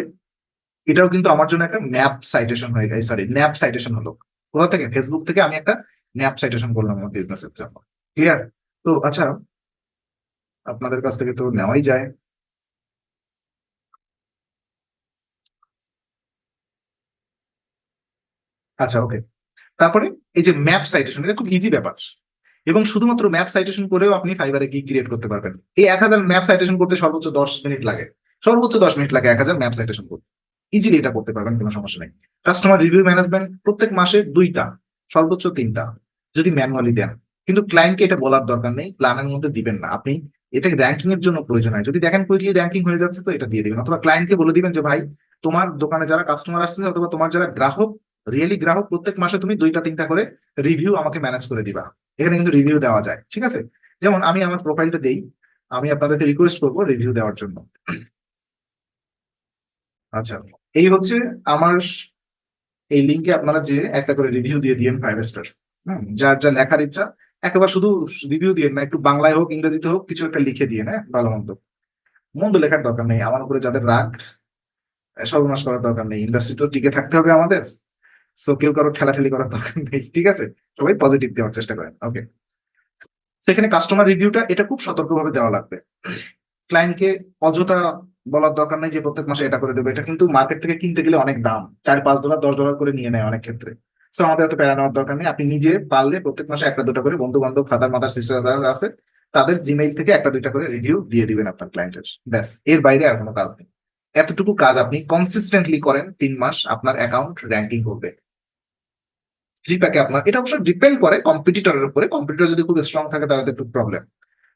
এটাও কিন্তু আমার জন্য একটা ম্যাপ সাইটেশন হয়ে গেছে, সরি ন্যাপ সাইটেশন হলো। কোথা থেকে? ফেসবুক থেকে আমি একটা ন্যাপ সাইটেশন করলাম আমার বিজনেসের জন্য। ক্লিয়ার? তো আচ্ছা, আপনাদের কাছ থেকে তো নেওয়াই যায়। আচ্ছা ওকে। তারপরে এই যে ম্যাপ সাইটেশন, এটা খুব ইজি ব্যাপার। এবং শুধুমাত্র ম্যাপ সাইটেশন করেও আপনি ফাইবারে কি ক্রিয়েট করতে পারবেন। এই 1000 ম্যাপ সাইটেশন করতে সর্বোচ্চ 10 মিনিট লাগে। সর্বোচ্চ 10 মিনিট লাগে 1000 ম্যাপ সাইটেশন করতে। ইজিলি এটা করতে পারবেন, কোনো সমস্যা নেই। কাস্টমার রিভিউ ম্যানেজমেন্ট প্রত্যেক মাসে 2টা, সর্বোচ্চ 3টা যদি ম্যানুয়ালি দেন। কিন্তু ক্লায়েন্টকে এটা বলার দরকার নেই, প্ল্যানের মধ্যে দিবেন না আপনি। এটা র্যাঙ্কিং এর জন্য প্রয়োজন হয়, যদি দেখেন কুইকলি র্যাঙ্কিং হয়ে যাচ্ছে তো এটা দিয়ে দিবেন, অথবা ক্লায়েন্টকে বলে দিবেন যে ভাই তোমার দোকানে যারা কাস্টমার আসতেছে অথবা তোমার যারা গ্রাহক, রিয়েলি গ্রাহক, প্রত্যেক মাসে তুমি 2টা 3টা করে রিভিউ আমাকে ম্যানেজ করে দিবা। এখানে কিন্তু রিভিউ দেওয়া যায়, ঠিক আছে? যেমন আমি আমার প্রোফাইলটা দেই, আমি আপনাদেরকে রিকোয়েস্ট করবো রিভিউ দেওয়ার জন্য। আচ্ছা, এই হচ্ছে আমার, এই লিঙ্কে আপনারা যে একটা করে রিভিউ দিয়ে দিয়েন 5 স্টার। যার যা লেখার ইচ্ছা, একেবারে শুধু রিভিউ দিয়ে না, একটু বাংলায় হোক ইংরেজিতে হোক কিছু একটা লিখে দিয়ে, হ্যাঁ, ভালো মন্দ। মন্দ লেখার দরকার নেই, আমার উপরে যাদের রাগ, সর্বনাশ করার দরকার নেই। ইন্ডাস্ট্রি তো টিকে থাকতে হবে আমাদের, সো কেউ কারো ঠেলাঠেলি করার দরকার নেই, ঠিক আছে? সবাই পজিটিভ দেওয়ার চেষ্টা করেন, ওকে? সেখানে কাস্টমার রিভিউটা এটা খুব সতর্কভাবে দেওয়া লাগবে। ক্লায়েন্টকে অযথা বলার দরকার নেই যে প্রত্যেক মাসে এটা করে দেবে। এটা কিন্তু মার্কেট থেকে কিনতে গেলে অনেক দাম, $4-5 $10 করে নিয়ে নেয় অনেক ক্ষেত্রে। সো আমাদের এত প্যারা নেওয়ার দরকার নেই। আপনি নিজে পারলে প্রত্যেক মাসে 1-2টা করে বন্ধু বান্ধব, ফাদার মাদার সিস্টার যারা আছে তাদের জিমেইল থেকে 1-2টা করে রিভিউ দিয়ে দিবেন আপনার ক্লায়েন্টের, ব্যাস। এর বাইরে আর কোনো কাজ নেই। এতটুকু কাজ আপনি কনসিস্টেন্টলি করেন, 3 মাস আপনার অ্যাকাউন্ট র্যাঙ্কিং করবে। ফিডব্যাকে আপনার এটা অবশ্য ডিপেন্ড করে কম্পিটিটরের উপরে, কম্পিটিটর যদি খুব স্ট্রং থাকে তাহলে তো একটু প্রবলেম।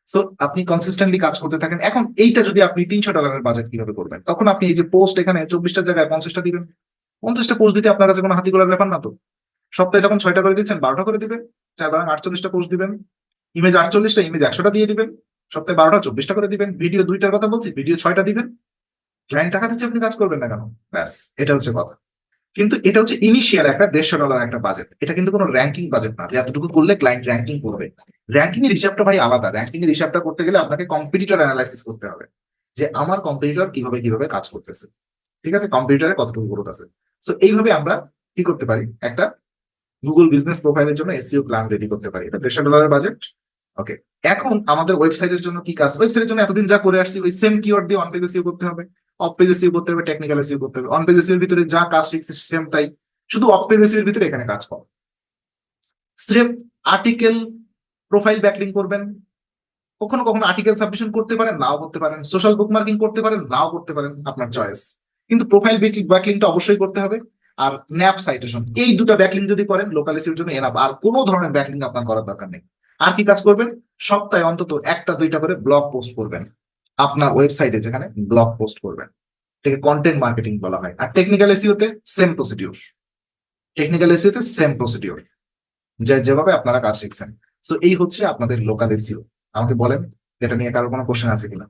সো আপনি কনসিস্টেন্টলি কাজ করতে থাকেন। এখন এইটা যদি আপনি $300 বাজেট কিভাবে করবেন, তখন আপনি এই যে পোস্ট এখানে 24টার জায়গায় 50টা দিবেন। 50টা পোস্ট দিতে আপনার কাছে কোনো হাতি গোলার ব্যাপার না তো। সপ্তাহে যখন 6টা করে দিচ্ছেন 12টা করে দিবেন, 4 × 48টা পোস্ট দিবেন। ইমেজ 48টা, ইমেজ 100টা দিয়ে দিবেন। সপ্তাহে 12টা 24টা করে দিবেন। ভিডিও 2টার কথা বলছি, ভিডিও 6টা দিবেন। ক্লায়েন্ট টাকা দিচ্ছে, আপনি কাজ করবেন না কেন? ব্যাস, এটা হচ্ছে কথা। কিন্তু এটা হচ্ছে ইনিশিয়াল একটা $150 একটা বাজেট। এটা কিন্তু কোনো র্যাঙ্কিং বাজেট না যে এতটুকু করলে ক্লায়েন্ট র্যাঙ্কিং করবে। র্যাঙ্কিং এর হিসাবটা ভাই আলাদা। র্যাঙ্কিং এর হিসাবটা করতে গেলে আপনাকে কম্পিটিটর অ্যানালাইসিস করতে হবে, যে আমার কম্পিটিটর কিভাবে কিভাবে কাজ করতেছে, ঠিক আছে, কম্পিটিটরে কতটুকু গ্রোথ আছে। সো এইভাবে আমরা কি করতে পারি, একটা গুগল বিজনেস প্রোফাইলের জন্য এসইও প্ল্যান রেডি করতে পারি। এটা $150 বাজেট, ওকে? এখন আমাদের ওয়েবসাইটের জন্য কি কাজ? ওয়েবসাইটের জন্য এতদিন যা করে আসছি ওই সেম কিওয়ার্ড দিয়ে অন পেজ এসইও করতে হবে, অফ পেজ এসইও করতে হবে, টেকনিক্যাল এসইও করতে হবে। অন পেজ এসইওর ভিতরে যা কাজ শিখছি সেম তাই, শুধু অফ পেজ এসইওর ভিতরে এখানে কাজ কম। স্রেফ আর্টিকেল প্রোফাইল ব্যাকলিং করবেন, কখনো কখনো আর্টিকেল সাবমিশন করতে পারেন, নাও করতে পারেন। সোশ্যাল বুকমার্কিং করতে পারেন, নাও করতে পারেন, আপনার চয়েস। কিন্তু প্রোফাইল ব্যাকলিংটা অবশ্যই করতে হবে। আর ন্যাপ সাইটেশন, এই দুটো ব্যাকলিং যদি করেন লোকাল এসইওর জন্য এনাফ। আর কোনো ধরনের ব্যাকলিং আপনার করার দরকার নেই। আর কি কাজ করবেন? সপ্তাহে অন্তত 1-2টা করে ব্লগ পোস্ট করবেন আপনার ওয়েবসাইটে, যেখানে ব্লগ পোস্ট করবেন। এটাকে কন্টেন্ট মার্কেটিং বলা হয়। আর টেকনিক্যাল এসইওতে সেম প্রসিডিউর, টেকনিক্যাল এসইওতে সেম প্রসিডিউর, যেভাবে আপনারা কাজ শিখছেন। সো এই হচ্ছে আপনাদের লোকাল এসইও। আমাকে বলেন এটা নিয়ে কারো কোনো কোশ্চেন আছে কিনা।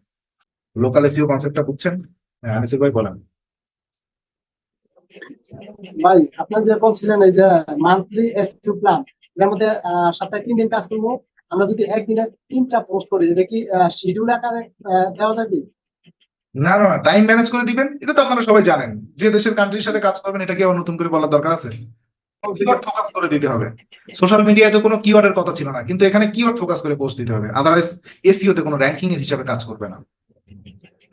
লোকাল এসইও কনসেপ্টটা বুঝছেন? হ্যাঁ, আনিসুল ভাই বলেন। ভাই আপনার যে বলছিলেন এই যে মান্থলি এসকিউ প্ল্যান, এর মধ্যে সপ্তাহে 3 দিন কাজ করবো, আমরা যদি একদিনে 3টা পোস্ট করি, এটা কি শিডিউল আকারে দেওয়া যাবে? না না, টাইম ম্যানেজ করে দিবেন, এটা তো আপনারা সবাই জানেন। যে দেশের কান্ট্রির সাথে কাজ করবেন এটা কি আবার নতুন করে বলার দরকার আছে? কিওয়ার্ড ফোকাস করে দিতে হবে। সোশ্যাল মিডিয়ায় তো কোনো কিওয়ার্ডের কথা ছিল না, কিন্তু এখানে কিওয়ার্ড ফোকাস করে পোস্ট দিতে হবে, আদারওয়াইজ এসইও তে কোনো র্যাঙ্কিং এর হিসাবে কাজ করবে না,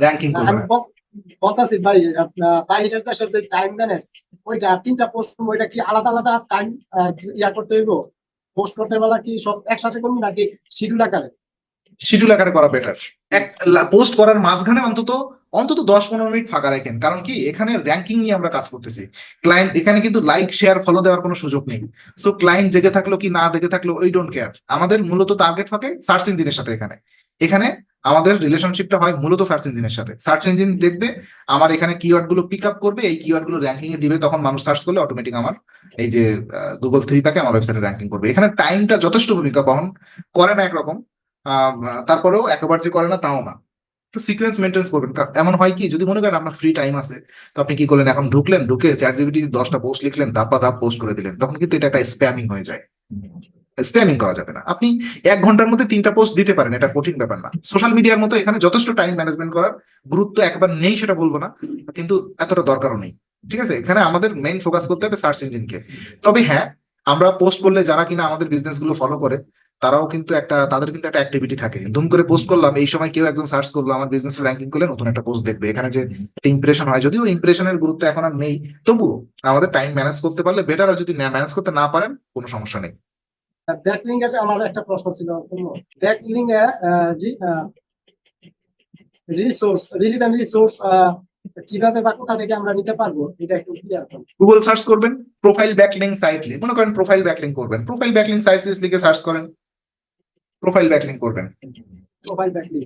র্যাঙ্কিং না, করবে আমি না। বলতাছি ভাই, আপনার বাইরের দেশের যে টাইম ম্যানেজ, ওইটা 3টা পোস্ট, ওইটা কি আলাদা আলাদা টাইম ইয়া করতে হইব? পোস্ট করতে বেলা কি সব একসাথে করবো নাকি শিডিউল আকারে? শিডিউল আকারে করা বেটার। এক পোস্ট করার মাঝখানে অন্তত অন্তত 10-15 মিনিট ফাঁকা রাখেন, কারণ কি এখানে র্যাঙ্কিং নিয়ে আমরা কাজ করতেছি। ক্লায়েন্ট এখানে কিন্তু লাইক শেয়ার ফলো দেওয়ার কোনো সুযোগ নেই। সো ক্লায়েন্ট জেগে থাকলো কি না দেখে থাকলো ওই ডোন্ট কেয়ার, আমাদের মূলত টার্গেট থাকে সার্চ ইঞ্জিনের সাথে। এখানে এখানে আমাদের রিলেশনশিপটা হয় মূলত সার্চ ইঞ্জিনের সাথে। সার্চ ইঞ্জিন দেখবে আমার এখানে কিওয়ার্ড গুলো পিক আপ করবে, এই কিওয়ার্ড গুলো র্যাঙ্কিং এ দিবে, তখন মানুষ সার্চ করলে অটোমেটিক আমার এই যে গুগল 3 প্যাকে আমার ওয়েবসাইটে র্যাঙ্কিং করবে। এখানে টাইমটা যথেষ্ট ভূমিকা বহন করে না একরকম, আহ, তারপরেও একেবারে যে করে না তাও না। একটু সিকোয়েন্স মেনটেন করবেন। এমন হয় কি, যদি মনে করেন আপনার ফ্রি টাইম আছে, তো আপনি কি করলেন, এখন ঢুকলেন, ঢুকে চ্যাট জিপিটি 10টা পোস্ট লিখলেন, ধাপ বা ধাপ পোস্ট করে দিলেন, তখন কিন্তু এটা একটা স্প্যামিং হয়ে যায়। স্প্যামিং করা যাবে না। আপনি 1 ঘন্টার মধ্যে 3টা পোস্ট দিতে পারেন, এটা কঠিন ব্যাপার না। সোশ্যাল মিডিয়ার মতো এখানে যথেষ্ট টাইম ম্যানেজমেন্ট করার গুরুত্ব একবার নেই সেটা বলবো না, কিন্তু এতটা দরকারও নেই। ঠিক আছে, এখানে আমাদের মেইন ফোকাস করতে হবে সার্চ ইঞ্জিনকে। তবে হ্যাঁ, আমরা পোস্ট করলে যারা কিনা আমাদের বিজনেস গুলো ফলো করে, তারাও কিন্তু তাদের কিন্তু একটা অ্যাক্টিভিটি থাকে। দুম করে পোস্ট করলাম, এই সময় কেউ একজন সার্চ করলো, আমার বিজনেস র্যাঙ্কিং করলে নতুন একটা পোস্ট দেখবে, এখানে যে একটা ইমপ্রেশন হয়, যদিও ইমপ্রেশনের গুরুত্ব এখন আর নেই, তবুও আমাদের টাইম ম্যানেজ করতে পারলে বেটার। আর যদি ম্যানেজ করতে না পারেন, কোনো সমস্যা নেই। ব্যাকলিং এর আমার একটা প্রশ্ন ছিল। ব্যাকলিং এ রিসোর্স, রিলিভেন্ট রিসোর্স কিভাবে বা কোথা থেকে আমরা নিতে পারবো, এটা একটু ক্লিয়ার করুন। গুগল সার্চ করবেন, প্রোফাইল ব্যাকলিং সাইট মনে করেন, প্রোফাইল ব্যাকলিং করবেন, প্রোফাইল ব্যাকলিং সাইট লিখে সার্চ করেন, প্রোফাইল ব্যাকলিং করবেন। Mobile backlink.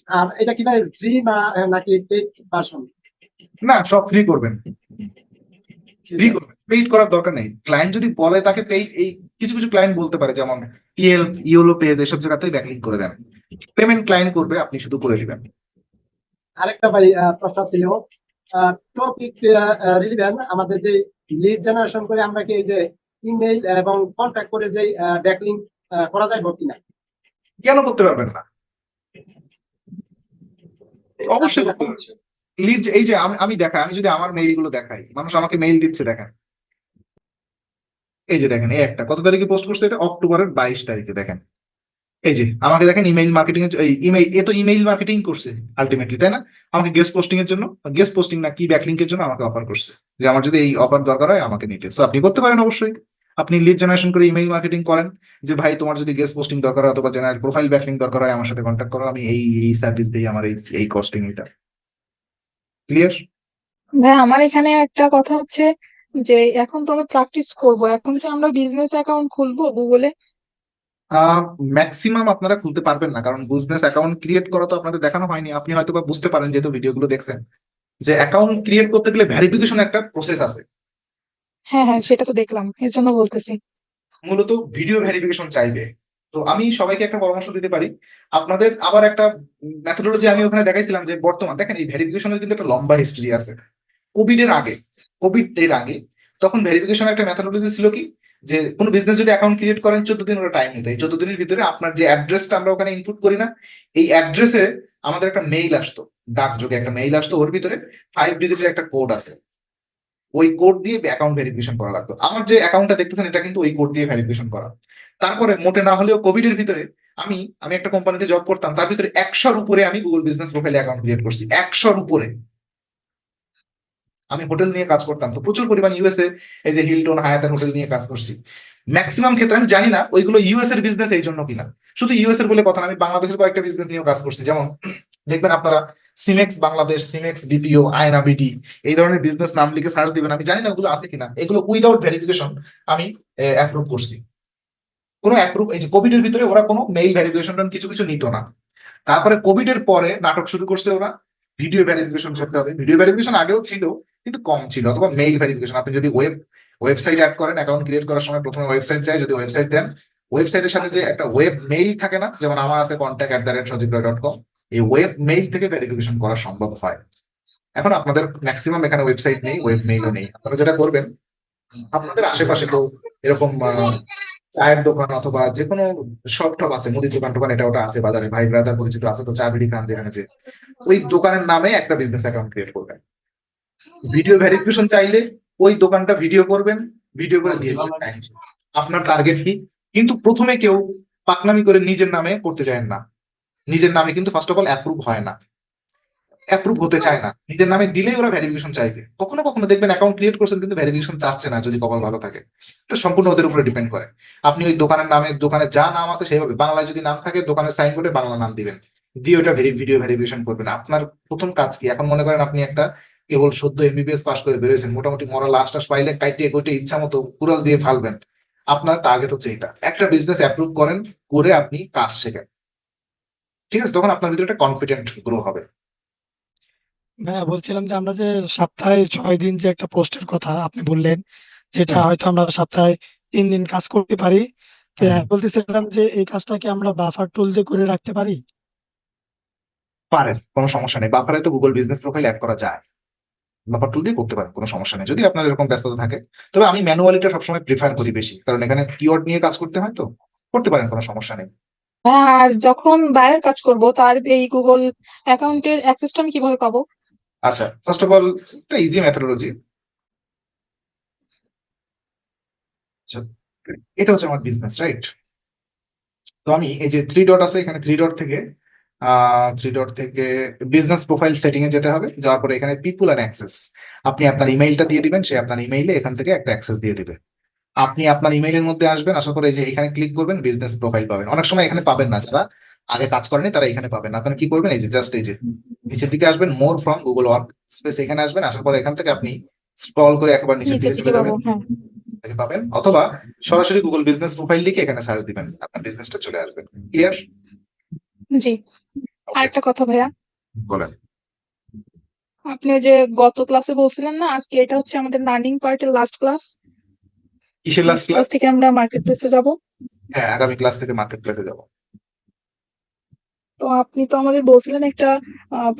আর এটা কিভাবে, ফ্রি না নাকি পেইড ভার্সন? না, সব ফ্রি করবেন, ঠিক ফ্রি আছে। করবেন, পেইড করার দরকার নেই। ক্লায়েন্ট যদি বলে তাকে পেইড, এই কিছু কিছু ক্লায়েন্ট বলতে পারে, যেমন ইয়েলপ, ইওলো পেজ, এসব জায়গাতেই ব্যাকলিং করে দেন। পেমেন্ট ক্লায়েন্ট করবে, আপনি শুধু করে দিবেন। আরেকটা ভাই প্রশ্ন ছিল, টপিক রিলিভেন্ট আমাদের যে লিড জেনারেশন করে, আমরা কি এই যে ইমেইল এবং কন্ট্যাক্ট করে যে ব্যাকলিং করা যায় কিনা? কেন করতে পারবেন না? অবশ্যই আসলে করতে পারবেন। লিড, এই যে আমি দেখাই, আমি যদি আমার মেইল গুলো দেখাই, মানুষ আমাকে মেইল দিচ্ছে, দেখেন এই যে দেখেন, এই একটা কত তারিখে পোস্ট করছে, এটা অক্টোবরের 22 তারিখে, দেখেন এই যে আমাকে দেখেন ইমেইল মার্কেটিং এর ইমেইল, এ তো ইমেইল মার্কেটিং করছে আলটিমেটলি, তাই না? আমাকে গেস্ট পোস্টিং এর জন্য, গেস্ট পোস্টিং না কি ব্যাকলিংক এর জন্য আমাকে অফার করছে, যে আমার যদি এই অফার দরকার হয় আমাকে নিতে। সো আপনি করতে পারেন অবশ্যই। আপনি লিড জেনারেশন করে ইমেইল মার্কেটিং করেন, যে ভাই তোমার যদি গেস্ট পোস্টিং দরকার হয় অথবা জেনারেল প্রোফাইল ব্যাকলিং দরকার হয়, আমার সাথে কন্ট্যাক্ট করো, আমি এই এই সার্ভিস দিই, আমার এই এই কস্টিং এটা। ক্লিয়ার? ভাই আমার এখানে একটা কথা হচ্ছে যে এখন তো আমরা প্র্যাকটিস করব, এখন কি আমরা বিজনেস অ্যাকাউন্ট খুলবো গুগলে? ম্যাক্সিমাম আপনারা খুলতে পারবেন না, কারণ বিজনেস অ্যাকাউন্ট ক্রিয়েট করা তো আপনাদের দেখানো হয়নি। আপনি হয়তো বা বুঝতে পারেন যেহেতু ভিডিওগুলো দেখছেন, যে অ্যাকাউন্ট ক্রিয়েট করতে গেলে ভেরিফিকেশন একটা প্রসেস আছে। হ্যাঁ হ্যাঁ, সেটা তো দেখলাম, এর জন্য বলতেছি। মূলত ভিডিও ভেরিফিকেশন চাইবে। তো আমি সবাইকে একটা পরামর্শ দিতে পারি, আপনাদের আবার একটা মেথোডোলজি আমি ওখানে দেখাইছিলাম, যে বর্তমান দেখেন এই ভেরিফিকেশনের কিন্তু একটা লম্বা হিস্ট্রি আছে। কোভিড এর আগে, কোভিড এর আগে তখন ভেরিফিকেশন একটা মেথোডোলজি ছিল কি, যে কোনো বিজনেস যদি অ্যাকাউন্ট ক্রিয়েট করেন 14 দিন ওরা টাইম নিত। এই 14 দিনের ভিতরে আপনার যে অ্যাড্রেসটা আমরা ওখানে ইনপুট করি না, এই অ্যাড্রেসে আমাদের একটা মেইল আসতো, ডাকযোগে একটা মেইল আসতো, ওর ভিতরে 5 ডিজিটের একটা কোড আছে। ওই কোড দিয়ে অ্যাকাউন্ট ভেরিফিকেশন করা লাগতো। আমার যে অ্যাকাউন্টটা দেখতেছেন এটা কিন্তু ওই কোড দিয়ে ভেরিফিকেশন করা। তারপরে মোটে না হলেও কোভিড এর ভিতরে আমি আমি একটা কোম্পানিতে জব করতাম, তার ভিতরে 100-র উপরে আমি Google business profile account create করছি, 100-র উপরে। আমি হোটেল নিয়ে কাজ করতাম, তো প্রচুর পরিমাণ ইউএসএ, এই যে হিলটন হায়াতের হোটেল নিয়ে কাজ করছি। ম্যাক্সিমাম ক্ষেত্রে আমি জানি না ওইগুলো ইউএস এর বিজনেস এই জন্য কিনা, শুধু ইউএস এর বলে কথা না, আমি বাংলাদেশের কয়েকটা বিজনেস নিয়েও কাজ করছি। যেমন দেখবেন আপনারা সিমেক্স বাংলাদেশ, সিমেক্স বিপিও, আয়না বিডি, এই ধরনের বিজনেস নাম লিখে সার্চ দিবেন, আমি জানি না ওগুলো আছে কিনা। এগুলো উইদাউট ভেরিফিকেশন আমি অ্যাপ্রুভ করছি। কোনো অ্যাপ্রুভ, এই যে কোভিড এর ভিতরে ওরা কোনো মেইল ভেরিফিকেশন কিছু কিছু নিত না। তারপরে কোভিড এর পরে নাটক শুরু করছে ওরা, ভিডিও ভেরিফিকেশন করতে হবে। ভিডিও ভেরিফিকেশন আগেও ছিল কিন্তু কম ছিল, অথবা মেইল ভেরিফিকেশন। আপনি যদি ওয়েবসাইট অ্যাড করেন, অ্যাকাউন্ট ক্রিয়েট করার সময় প্রথমে ওয়েবসাইট চাই, যদি ওয়েবসাইট দেন, ওয়েবসাইটের সাথে যে একটা ওয়েব মেইল থাকে না, যেমন আমার আছে contact@sajibroy.com, এই ওয়েব মেইল থেকে ভেরিফিকেশন করা সম্ভব হয়। এখন আপনাদের ম্যাক্সিমাম এখানে ওয়েবসাইট নেই, ওয়েব মেইলও নেই। আপনারা যেটা করবেন, আপনাদের আশেপাশে তো এরকম চায়ের দোকান অথবা যে কোনো শপ টপ আছে, মুদির দোকান টোকান এটা ওটা আছে বাজারে, ভাই ব্রাদার পরিচিত আছে তো, চা বিড়ি খান যেখানে, যে ওই দোকানের নামে একটা বিজনেস অ্যাকাউন্ট ক্রিয়েট করবেন। ভিডিও ভেরিফিকেশন চাইলে ওই দোকানটা ভিডিও করবেন, ভিডিও করে দিয়ে দিবেন time। আপনার টার্গেট কি? কিন্তু প্রথমে কেউ পাকনামি করে নিজের নামে করতে চায় না। নিজের নামে কিন্তু ফার্স্ট অফ অল অ্যাপ্রুভ হয় না, অ্যাপ্রুভ হতে চায় না। নিজের নামে দিলেই ওরা ভেরিফিকেশন চাইবে। কখনো কখনো দেখবেন অ্যাকাউন্ট ক্রিয়েট করছেন কিন্তু ভেরিফিকেশন চাচ্ছে না, যদি কপাল ভালো থাকে। এটা সম্পূর্ণ ওদের উপরে ডিপেন্ড করে। আপনি ওই দোকানের নামে, দোকানে যা নাম আছে সেইভাবে, বাংলায় যদি নাম থাকে দোকানের সাইনবোর্ডে বাংলা নাম দিবেন, দিয়ে ওটা ভিডিও ভেরিফিকেশন করবেন। আপনার প্রথম কাজ কি? এখন মনে করেন আপনি একটা কেবল সদ্য এমবিবিএস পাস করে বেরোয়েছেন, মোটামুটি মরা লাস্ট টাস পাইলে কাইটে কোইটে ইচ্ছা মতো কুড়াল দিয়ে ফালবেন। আপনার টার্গেট হচ্ছে এটা, একটা বিজনেস অ্যাপ্রুভ করেন, করে আপনি কাজ শেখেন। ঠিক আছে? তখন আপনার ভিতরে একটা কনফিডেন্ট গ্রো হবে। ভাইয়া বলছিলাম যে আমরা যে সপ্তাহে 6 দিন যে একটা পোস্টের কথা আপনি বললেন, যেটা হুম, হয়তো আমরা সপ্তাহে 3 দিন কাজ করতে পারি। তো হুম। আমি বলতেছিলাম যে এই কাজটা কি আমরা বাফার টুল দিয়ে করে রাখতে পারি? পারেন, কোনো সমস্যা নেই। বাফারে তো গুগল বিজনেস প্রোফাইল অ্যাড করা যায়, বাফার টুল দিয়ে করতে পারেন, কোনো সমস্যা নেই যদি আপনার এরকম ব্যস্ততা থাকে। তবে আমি ম্যানুয়ালিটা সবসময় প্রিফার করি বেশি, কারণ এখানে কিওয়ার্ড নিয়ে কাজ করতে হয় তো। করতে পারেন, কোনো সমস্যা নেই। হ্যাঁ, আর যখন বাইরের কাজ করব তার এই গুগল অ্যাকাউন্টের অ্যাক্সেসটা আমি কিভাবে পাবো? আচ্ছা, ফার্স্ট অফ অল একটা ইজি মেথোডোলজি। এটা হচ্ছে আমার বিজনেস, রাইট? তো আমি এই যে থ্রি ডট আছে, এখানে থ্রি ডট থেকে বিজনেস প্রোফাইল সেটিং এ যেতে হবে। যাওয়ার পরে এখানে পিপুল অ্যান্ড অ্যাক্সেস, আপনি আপনার ইমেইলটা দিয়ে দিবেন, সে আপনার ইমেইলে এখান থেকে একটা অ্যাক্সেস দিয়ে দিবে। আপনি আপনার ইমেইলের মধ্যে আসবেন, আসার পরে এই যে এখানে ক্লিক করবেন, বিজনেস প্রোফাইল পাবেন। অনেক সময় এখানে পাবেন না, যারা আগে কাজ করেনি তারা এখানে পাবেন না। আপনি কি করবেন? এই যে জাস্ট এই যে নিচের দিকে আসবেন, মোর ফ্রম গুগল ওয়ার্ক স্পেস, এখানে আসবেন। আসার পরে এখান থেকে আপনি স্ক্রল করে একবার নিচের নিচের দিকে দিকে চলে পাবো, যাবেন, হ্যাঁ। এখানে পাবেন। অথবা সরাসরি গুগল বিজনেস প্রোফাইল লিখে এখানে সার্চ দিবেন, আপনার বিজনেসটা চলে আসবে। ক্লিয়ার? জি। ওকে, আরেকটা কথা ভাইয়া, বলেন। আপনি ওই যে গত ক্লাসে বলছিলেন না আজকে এটা হচ্ছে আমাদের লার্নিং পার্টের লাস্ট ক্লাস, কিসের লাস্ট নেক্সট ক্লাস? ক্লাস থেকে আমরা মার্কেট প্লেসে যাব। হ্যাঁ, আগামী ক্লাস থেকে মার্কেট প্লেসে যাবো। তো আপনি তো আমাদের বলছিলেন একটা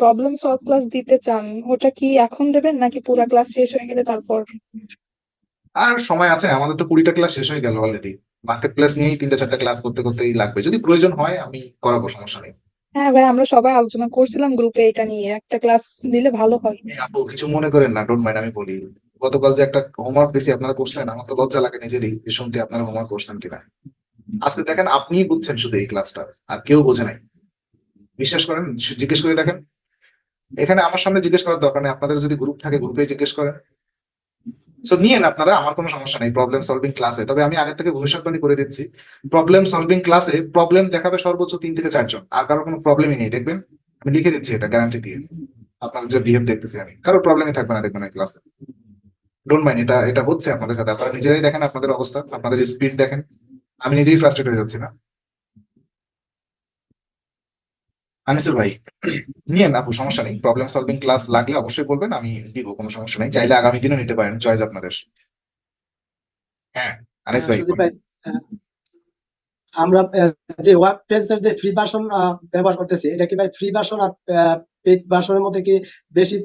প্রবলেম সলভ ক্লাস দিতে চান, ওটা কি এখন দেবেন নাকি পুরা ক্লাস শেষ হয়ে গেলে তারপর? আর সময় আছে, আমাদের তো 20টা ক্লাস শেষ হয়ে গেল অলরেডি। মার্কেট প্লেস নিয়েই 3টা 4টা ক্লাস করতে করতেই লাগবে। যদি প্রয়োজন হয় আমি করাবো, সমস্যা নেই। হ্যাঁ ভাই, আমরা সবাই আলোচনা করছিলাম গ্রুপে এটা নিয়ে, একটা ক্লাস দিলে ভালো হয়। আপু কিছু মনে করেন না, ডোন্ট মাইন্ড, আমি বলি। গতকাল যে একটা হোমওয়ার্ক দিছি আপনারা করছেন, আমার তো লজ্জা লাগে নিজেরই যে শুনতে আপনারা হোমওয়ার্ক করছেন কিনা। আজকে দেখেন আপনিই বুঝছেন শুধু এই ক্লাসটা, আর কেউ বোঝে নাই। বিশ্বাস করেন, জিজ্ঞেস করে দেখেন। এখানে আমার সামনে জিজ্ঞেস করার দরকার নেই, আপনাদের যদি গ্রুপ থাকে গ্রুপে জিজ্ঞেস করেন। তো নিয়েন আপনারা, আমার কোনো সমস্যা নেই প্রবলেম সলভিং ক্লাসে। তবে আমি আগে থেকে ভবিষ্যৎবাণী করে দিচ্ছি, প্রবলেম সলভিং ক্লাসে প্রবলেম দেখাবে সর্বোচ্চ 3 থেকে 4 জন, আর কারো কোনো প্রবলেমই নেই দেখবেন। আমি লিখে দিচ্ছি এটা গ্যারান্টি দিয়ে। আপনাদের যে বিহেভ দেখতেছি আমি, কারো প্রবলেমই থাকবে না দেখবেন এই ক্লাসে। ডোন্ট মাইন্ড, এটা এটা হচ্ছে আপনাদের সাথে। আপনারা নিজেরাই দেখেন আপনাদের অবস্থা, আপনাদের স্পিড দেখেন। আমি নিজেই ফ্রাস্ট্রেট হয়ে যাচ্ছি না। আনিসুল ভাই, নিয়েন আপু, সমস্যা নেই। প্রবলেম সলভিং ক্লাস লাগলে অবশ্যই বলবেন, আমি দিব, কোনো সমস্যা নেই। চাইলে আগামী দিনও নিতে পারেন, চয়েস আপনাদের। হ্যাঁ, আনিস ভাই সুজিত বলেন। ভাই, আহ, আমরা যে ওয়েব পেজের যে ফ্রি ভার্সন ব্যবহার করতেছি, এটা কি ভাই ফ্রি ভার্সন আর পেইড ভার্সনের মধ্যে কি বেশি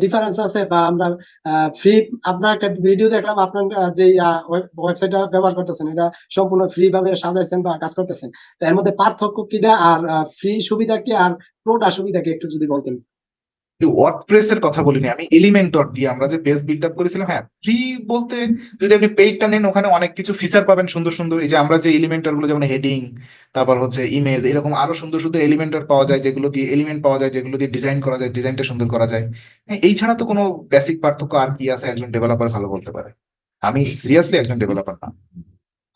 ডিফারেন্স আছে? বা আমরা ফ্রি, আপনার একটা ভিডিও দেখলাম, আপনার যে ওয়েবসাইটটা ব্যবহার করতেছেন এটা সম্পূর্ণ ফ্রি ভাবে সাজাইছেন বা কাজ করতেছেন, তো এর মধ্যে পার্থক্য কিটা? আর ফ্রি সুবিধা কি আর প্রোটা সুবিধা কি একটু যদি বলতেন। ওয়ার্ডপ্রেস এর কথা বলিনি আমি, এলিমেন্ট ডট দিয়ে আমরা যে পেজ বিল্ড আপ করেছিলাম। হ্যাঁ, ফ্রি বলতে যদি আপনি পেইডটা নেন ওখানে অনেক কিছু ফিচার পাবেন সুন্দর সুন্দর। এই যে আমরা যে এলিমেন্টার গুলো, যেমন হেডিং, তারপর হচ্ছে ইমেজ, এরকম আরো সুন্দর সুন্দর এলিমেন্টার পাওয়া যায়, যেগুলো দিয়ে এলিমেন্ট পাওয়া যায়, যেগুলো দিয়ে ডিজাইন করা যায়, ডিজাইনটা সুন্দর করা যায়। হ্যাঁ, এই ছাড়া তো কোনো বেসিক পার্থক্য আর কি আছে একজন ডেভেলপার ভালো বলতে পারে। আমি সিরিয়াসলি একজন ডেভেলপার না,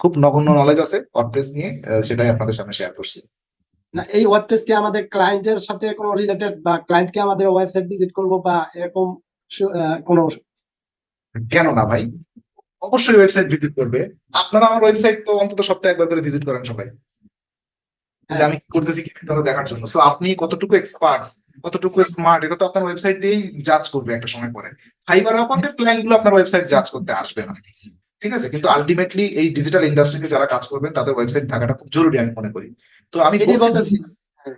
খুব নগণ্য নলেজ আছে ওয়ার্ডপ্রেস নিয়ে, সেটাই আপনাদের সামনে শেয়ার করছি। না, এই ওয়েবপেজ কি আমাদের ক্লায়েন্টের সাথে কোনো রিলেটেড, বা ক্লায়েন্টকে আমাদের ওয়েবসাইট ভিজিট করবো বা এরকম কোনো? কেন না ভাই, অবশ্যই ওয়েবসাইট ভিজিট করবে। আপনারা আমার ওয়েবসাইট তো অন্তত সপ্তাহে একবার করে ভিজিট করেন সবাই, যে হ্যাঁ, আমি কি করতেছি কি তাহলে দেখার জন্য। সো আপনি কতটুকু এক্সপার্ট, কতটুকু স্মার্ট, এটা তো আপনার ওয়েবসাইট দিয়েই জাজ করবে একটা সময় পরে। ফাইবার আপওয়ার্কের ক্লায়েন্ট গুলো আপনার ওয়েবসাইট জাজ করতে আসবে না, ঠিক আছে? কিন্তু আলটিমেটলি এই ডিজিটাল ইন্ডাস্ট্রিতে যারা কাজ করবেন তাদের ওয়েবসাইট থাকাটা খুব জরুরি আমি মনে করি। তো আমি এটাই বলছি, বলতেছি। হ্যাঁ।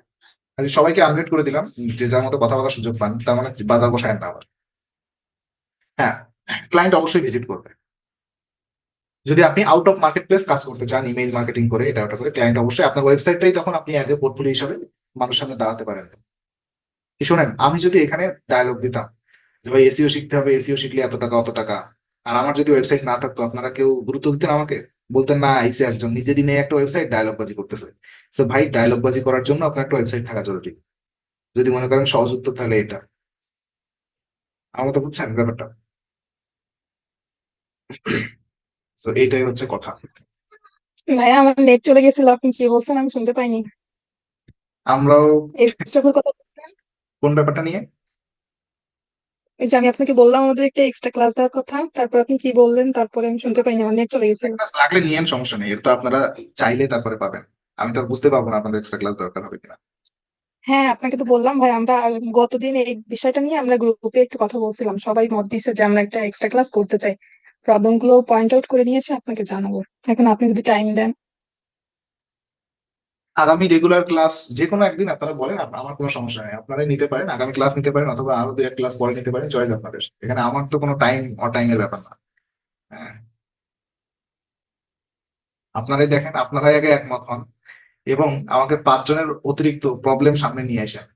আমি সবাইকে আপডেট করে দিলাম, যে যার মতো কথা বলার সুযোগ পান, তার মানে বাজার বসায় না আবার। হ্যাঁ, ক্লায়েন্ট অবশ্যই ভিজিট করবে। যদি আপনি আউট অফ মার্কেট প্লেস কাজ করতে চান ইমেইল মার্কেটিং করে এটা ওটা করে, ক্লায়েন্ট অবশ্যই আপনার ওয়েবসাইটটাই তখন আপনি অ্যাজ এ পোর্টফোলিও হিসাবে মানুষের সামনে দাঁড়াতে পারেন। কি শোনেন, আমি যদি এখানে ডায়লগ দিতাম যে ভাই এসইও শিখতে হবে, এসইও শিখলে এত টাকা অত টাকা, আর আমার যদি ওয়েবসাইট না থাকতো, আপনারা কেউ গুরুত্ব দিতেন আমাকে? বলতেন না আইসে একজন নিজেরই নেই একটা ওয়েবসাইট ডায়লগ বাজি করতেছে। সো ভাই, ডায়লগ বাজি করার জন্য আপনার একটা ওয়েবসাইট থাকা জরুরি। যদি মনে করেন সহজ উত্তর তাহলে এটা। আমার তো বুঝছেন ব্যাপারটা। তো এইটাই হচ্ছে কথা। ভাইয়া আমার নেট চলে গেছিল, আপনি কি বলছেন আমি শুনতে পাইনি। আমরাও এক্সট্রা কথা বলছেন? কোন ব্যাপারটা নিয়ে? এই যে আমি আপনাকে বললাম আমাদের একটা এক্সট্রা ক্লাস দেওয়ার কথা, তারপর আপনি কি বললেন তারপরে আমি শুনতে পাইনি, আমার নেট চলে গেছিল। ক্লাস লাগলে নিয়েন, সমস্যা নেই, এর তো আপনারা চাইলে তারপরে পাবেন। আমি তো আর বুঝতে পারবো না আপনাদের এক্সট্রা ক্লাস দরকার হবে কিনা। হ্যাঁ, আপনাকে তো বললাম ভাই, আমরা গতদিন এই বিষয়টা নিয়ে আমরা গ্রুপে একটু কথা বলছিলাম, সবাই মত দিছে যে আমরা একটা এক্সট্রা ক্লাস করতে চাই। প্রবলেম গুলো পয়েন্ট আউট করে নিয়েছে, আপনাকে জানাবো। এখন আপনি যদি টাইম দেন। আগামী রেগুলার ক্লাস যে কোনো একদিন আপনারা বলেন, আমার কোনো সমস্যা নেই, আপনারাই নিতে পারেন, আগামী ক্লাস নিতে পারেন অথবা আরো দু এক ক্লাস পরে নিতে পারেন, চয়েস আপনাদের। এখানে আমার তো কোনো টাইম অটাইমের ব্যাপার না। হ্যাঁ, আপনারাই দেখেন, আপনারাই আগে একমত হন এবং আমাকে 5 জনের অতিরিক্ত প্রবলেম সামনে নিয়ে আসেন।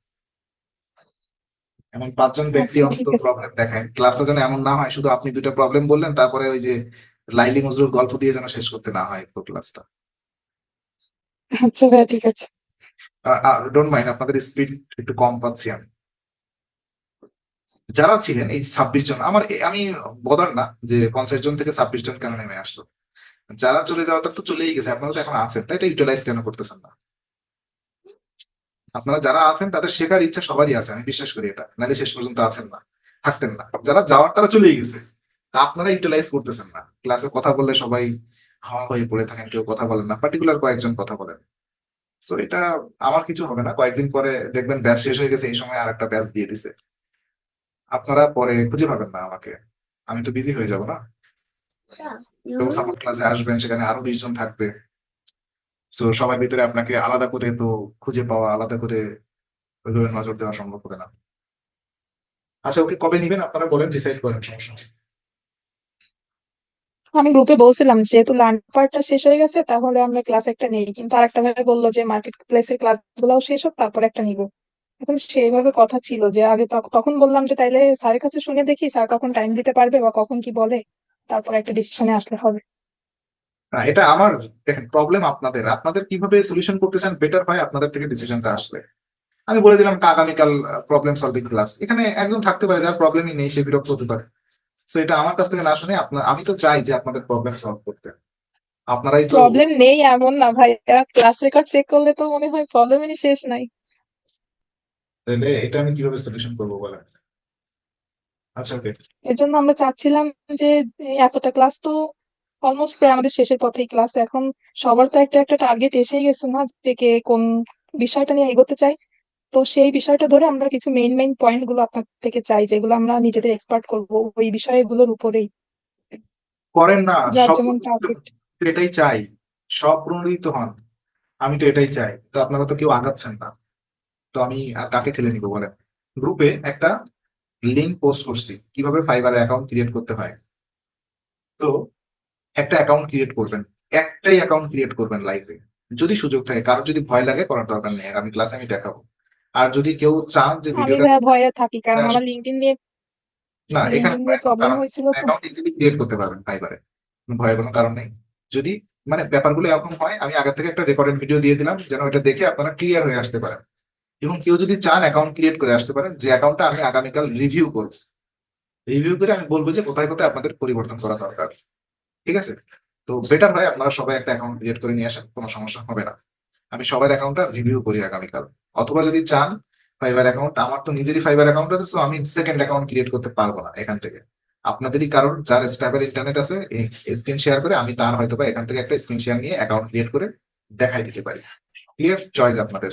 এমন 5 জন ব্যক্তি আচ্ছা ঠিক অন্তত আছে। প্রবলেম দেখায়, ক্লাসটা যেন এমন না হয় শুধু আপনি দুটো প্রবলেম বললেন তারপরে ওই যে লাইলি মজরুর গল্প দিয়ে যেন শেষ করতে না হয় পুরো ক্লাসটা। আচ্ছা ভাইয়া ঠিক আছে। ডোন্ট মাইন্ড, আপনাদের স্পিড একটু কম পাচ্ছি আমি। যারা ছিলেন এই 26 জন, আমি বদার না যে 50 জন থেকে 26 জন কেন নেমে আসলো। যারা চলে যাওয়া তার তো চলেই গেছে, আপনারা তো এখন আছেন, তাই এটা ইউটিলাইজ কেন করতেছেন না? আপনারা যারা আছেন তাদের শেখার ইচ্ছা সবারই আছে, আমি বিশ্বাস করি এটা, নাহলে শেষ পর্যন্ত আছেন না, থাকতেন না। যারা যাওয়ার তারা চলেই গেছে, তা আপনারা ইউটিলাইজ করতেছেন না। ক্লাসে কথা বললে সবাই হাওয়া হয়ে পড়ে থাকেন, কেউ কথা বলেন না, পার্টিকুলার কয়েকজন কথা বলেন। সো এটা আমার কিছু হবে না, কয়েকদিন পরে দেখবেন ব্যাচ শেষ হয়ে গেছে, এই সময় আর একটা ব্যাচ দিয়ে দিছে, আপনারা পরে খুঁজে পাবেন না আমাকে, আমি তো বিজি হয়ে যাব না। কেউ সাপোর্ট ক্লাসে আসবেন, সেখানে আরো 20 জন থাকবে। সো সবার ভিতরে আপনাকে আলাদা করে তো খুঁজে পাওয়া, আলাদা করে ওইভাবে নজর দেওয়া সম্ভব হবে না। আচ্ছা, ওকে কবে নিবেন আপনারা বলেন, ডিসাইড করেন, সমস্যা নেই। আমি গ্রুপে বলছিলাম যেহেতু লার্ন পার্টটা শেষ হয়ে গেছে তাহলে আমরা ক্লাস একটা নেই, কিন্তু আরেকটা ভাবে বললো যে মার্কেট প্লেসের ক্লাস গুলাও শেষ হোক তারপর একটা নিব। এখন সেইভাবে কথা ছিল যে আগে তখন বললাম যে তাইলে স্যারের কাছে শুনে দেখি স্যার কখন টাইম দিতে পারবে বা কখন কি বলে, তারপর একটা ডিসিশনে আসলে হবে। না, এটা আমার, দেখেন প্রবলেম আপনাদের, আপনাদের কিভাবে সলিউশন করতে চান বেটার হয় আপনাদের থেকে ডিসিশনটা আসলে। আমি বলে দিলাম আগামীকাল প্রবলেম সলভিং ক্লাস, এখানে একজন থাকতে পারে যার প্রবলেমই নেই, সে বিরক্ত হতে পারে। সো এটা আমার কাছ থেকে না শুনে আপনার, আমি তো চাই যে আপনাদের প্রবলেম সলভ করতে, আপনারাই তো। প্রবলেম নেই এমন না ভাইয়া, ক্লাস রেকর্ড চেক করলে তো মনে হয় প্রবলেমেরই শেষ নাই। তাহলে এটা আমি কিভাবে সলিউশন করবো বলেন? আচ্ছা, ওকে। এর জন্য আমরা চাচ্ছিলাম যে এতটা ক্লাস তো অলমোস্ট প্রায় আমাদের শেষের পথেই ক্লাস, এখন সবার তো একটা একটা টার্গেট এসেই গেছে না যে কে কোন বিষয়টা নিয়ে এগোতে চাই। তো সেই বিষয়টা ধরে আমরা কিছু মেইন মেইন পয়েন্ট গুলো আপনার থেকে চাই যেগুলো আমরা নিজেদের এক্সপার্ট করব ওই বিষয়গুলোর উপরেই, করেন না, যার সব যেমন প্রণোদিত টার্গেট। হন। তো এটাই চাই, সব প্রণোদিত হন, আমি তো এটাই চাই। তো আপনারা তো কেউ আগাচ্ছেন না, তো আমি আর কাকে ঠেলে নিবো বলেন? গ্রুপে একটা লিঙ্ক পোস্ট করছি কিভাবে ফাইবারে অ্যাকাউন্ট ক্রিয়েট করতে হয়। তো একটা অ্যাকাউন্ট ক্রিয়েট করবেন, একটাই অ্যাকাউন্ট ক্রিয়েট করবেন লাইভে। যদি সুযোগ থাকে, কারোর যদি ভয় লাগে করার দরকার নেই, আমি ক্লাসে আমি দেখাবো। আর যদি কেউ চান যে আমি ভিডিওটা ভাইয়া ভয়ে থাকি কারণ আমার লিঙ্কডইন নিয়ে না, এখানে লিঙ্কডইন নিয়ে ভয়ের কোনো প্রবলেম কারণ নেই, হয়েছিল তো। অ্যাকাউন্ট ইজিলি ক্রিয়েট করতে পারবেন ফাইবারে, ভয়ের কোনো কারণ নেই। যদি মানে ব্যাপারগুলো এরকম হয়, আমি আগে থেকে একটা রেকর্ডেড ভিডিও দিয়ে দিলাম যেন এটা দেখে আপনারা ক্লিয়ার হয়ে আসতে পারেন। এবং কেউ যদি চান অ্যাকাউন্ট ক্রিয়েট করে আসতে পারেন, যে অ্যাকাউন্টটা আমি আগামীকাল রিভিউ করব, রিভিউ করে আমি বলবো যে কোথায় কোথায় আপনাদের পরিবর্তন করা দরকার। ঠিক আছে? তো বেটার হয় আপনারা সবাই একটা অ্যাকাউন্ট ক্রিয়েট করে নিয়ে আসেন, কোনো সমস্যা হবে না। আমি সবার অ্যাকাউন্টটা রিভিউ করি আগামীকাল। অথবা যদি চান ফাইবার অ্যাকাউন্ট, আমার তো নিজেরই ফাইবার অ্যাকাউন্ট আছে, তো আমি সেকেন্ড অ্যাকাউন্ট ক্রিয়েট করতে পারবো না এখান থেকে। আপনাদেরই কারণ যার স্টেবল ইন্টারনেট আছে স্ক্রিন শেয়ার করে আমি তার হয়তো বা এখান থেকে একটা স্ক্রিন শেয়ার নিয়ে অ্যাকাউন্ট ক্রিয়েট করে দেখাই দিতে পারি। ক্লিয়ার, চয়েস আপনাদের।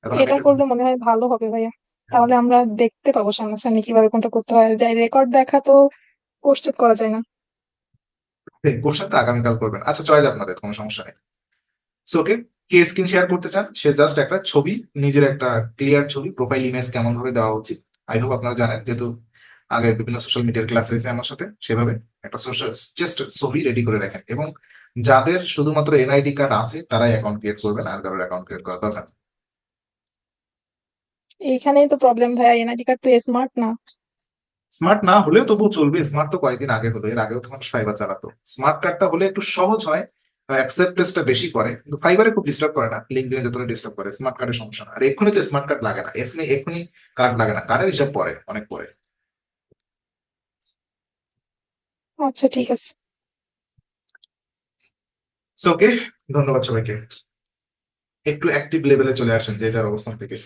এখন আমি এটা এটা করলে মনে হয় ভালো হবে ভাইয়া, তাহলে আমরা দেখতে পাবো সামনাসামনি কিভাবে কোনটা করতে হয়। রেকর্ড দেখা তো পোস্ট করা যায় না। কোশ্চেন তো আগামীকাল করবেন, আচ্ছা চয়েস আপনাদের, কোনো সমস্যা নেই। সো ওকে, কে স্ক্রিন শেয়ার করতে চান সে জাস্ট একটা ছবি, নিজের একটা ক্লিয়ার ছবি, প্রোফাইল ইমেজ কেমন ভাবে দেওয়া উচিত, আই হোপ আপনারা জানেন, যেহেতু আগে বিভিন্ন সোশ্যাল মিডিয়ার ক্লাস হয়েছে আমার সাথে, সেভাবে একটা সোশ্যাল জাস্ট ছবি রেডি করে রাখেন, এবং যাদের শুধুমাত্র এনআইডি কার্ড আছে তারাই অ্যাকাউন্ট ক্রিয়েট করবেন, আর কারোর অ্যাকাউন্ট ক্রিয়েট করার দরকার নেই। এইখানেই তো প্রবলেম ভাইয়া, এনআইডি কার্ড তো স্মার্ট না। স্মার্ট না হলেও তবুও চলবে, স্মার্ট তো কয়েকদিন আগে হলো, এর আগেও তো মানুষ ফাইবার চালাতো। স্মার্ট কার্ডটা হলে একটু সহজ হয়, অ্যাকসেপ্টেন্সটা বেশি করে, কিন্তু ফাইবারে খুব ডিস্টার্ব করে না, লিঙ্কডইনে যতটা ডিস্টার্ব করে, স্মার্ট কার্ডের সমস্যা না। আর এক্ষুনি তো স্মার্ট কার্ড লাগে না, এক্ষুনি কার্ড লাগে না, কার্ডের হিসাব পরে, অনেক পরে। আচ্ছা ঠিক আছে। ওকে, ধন্যবাদ সবাইকে। একটু অ্যাক্টিভ লেভেলে চলে আসেন যে যার অবস্থান থেকে।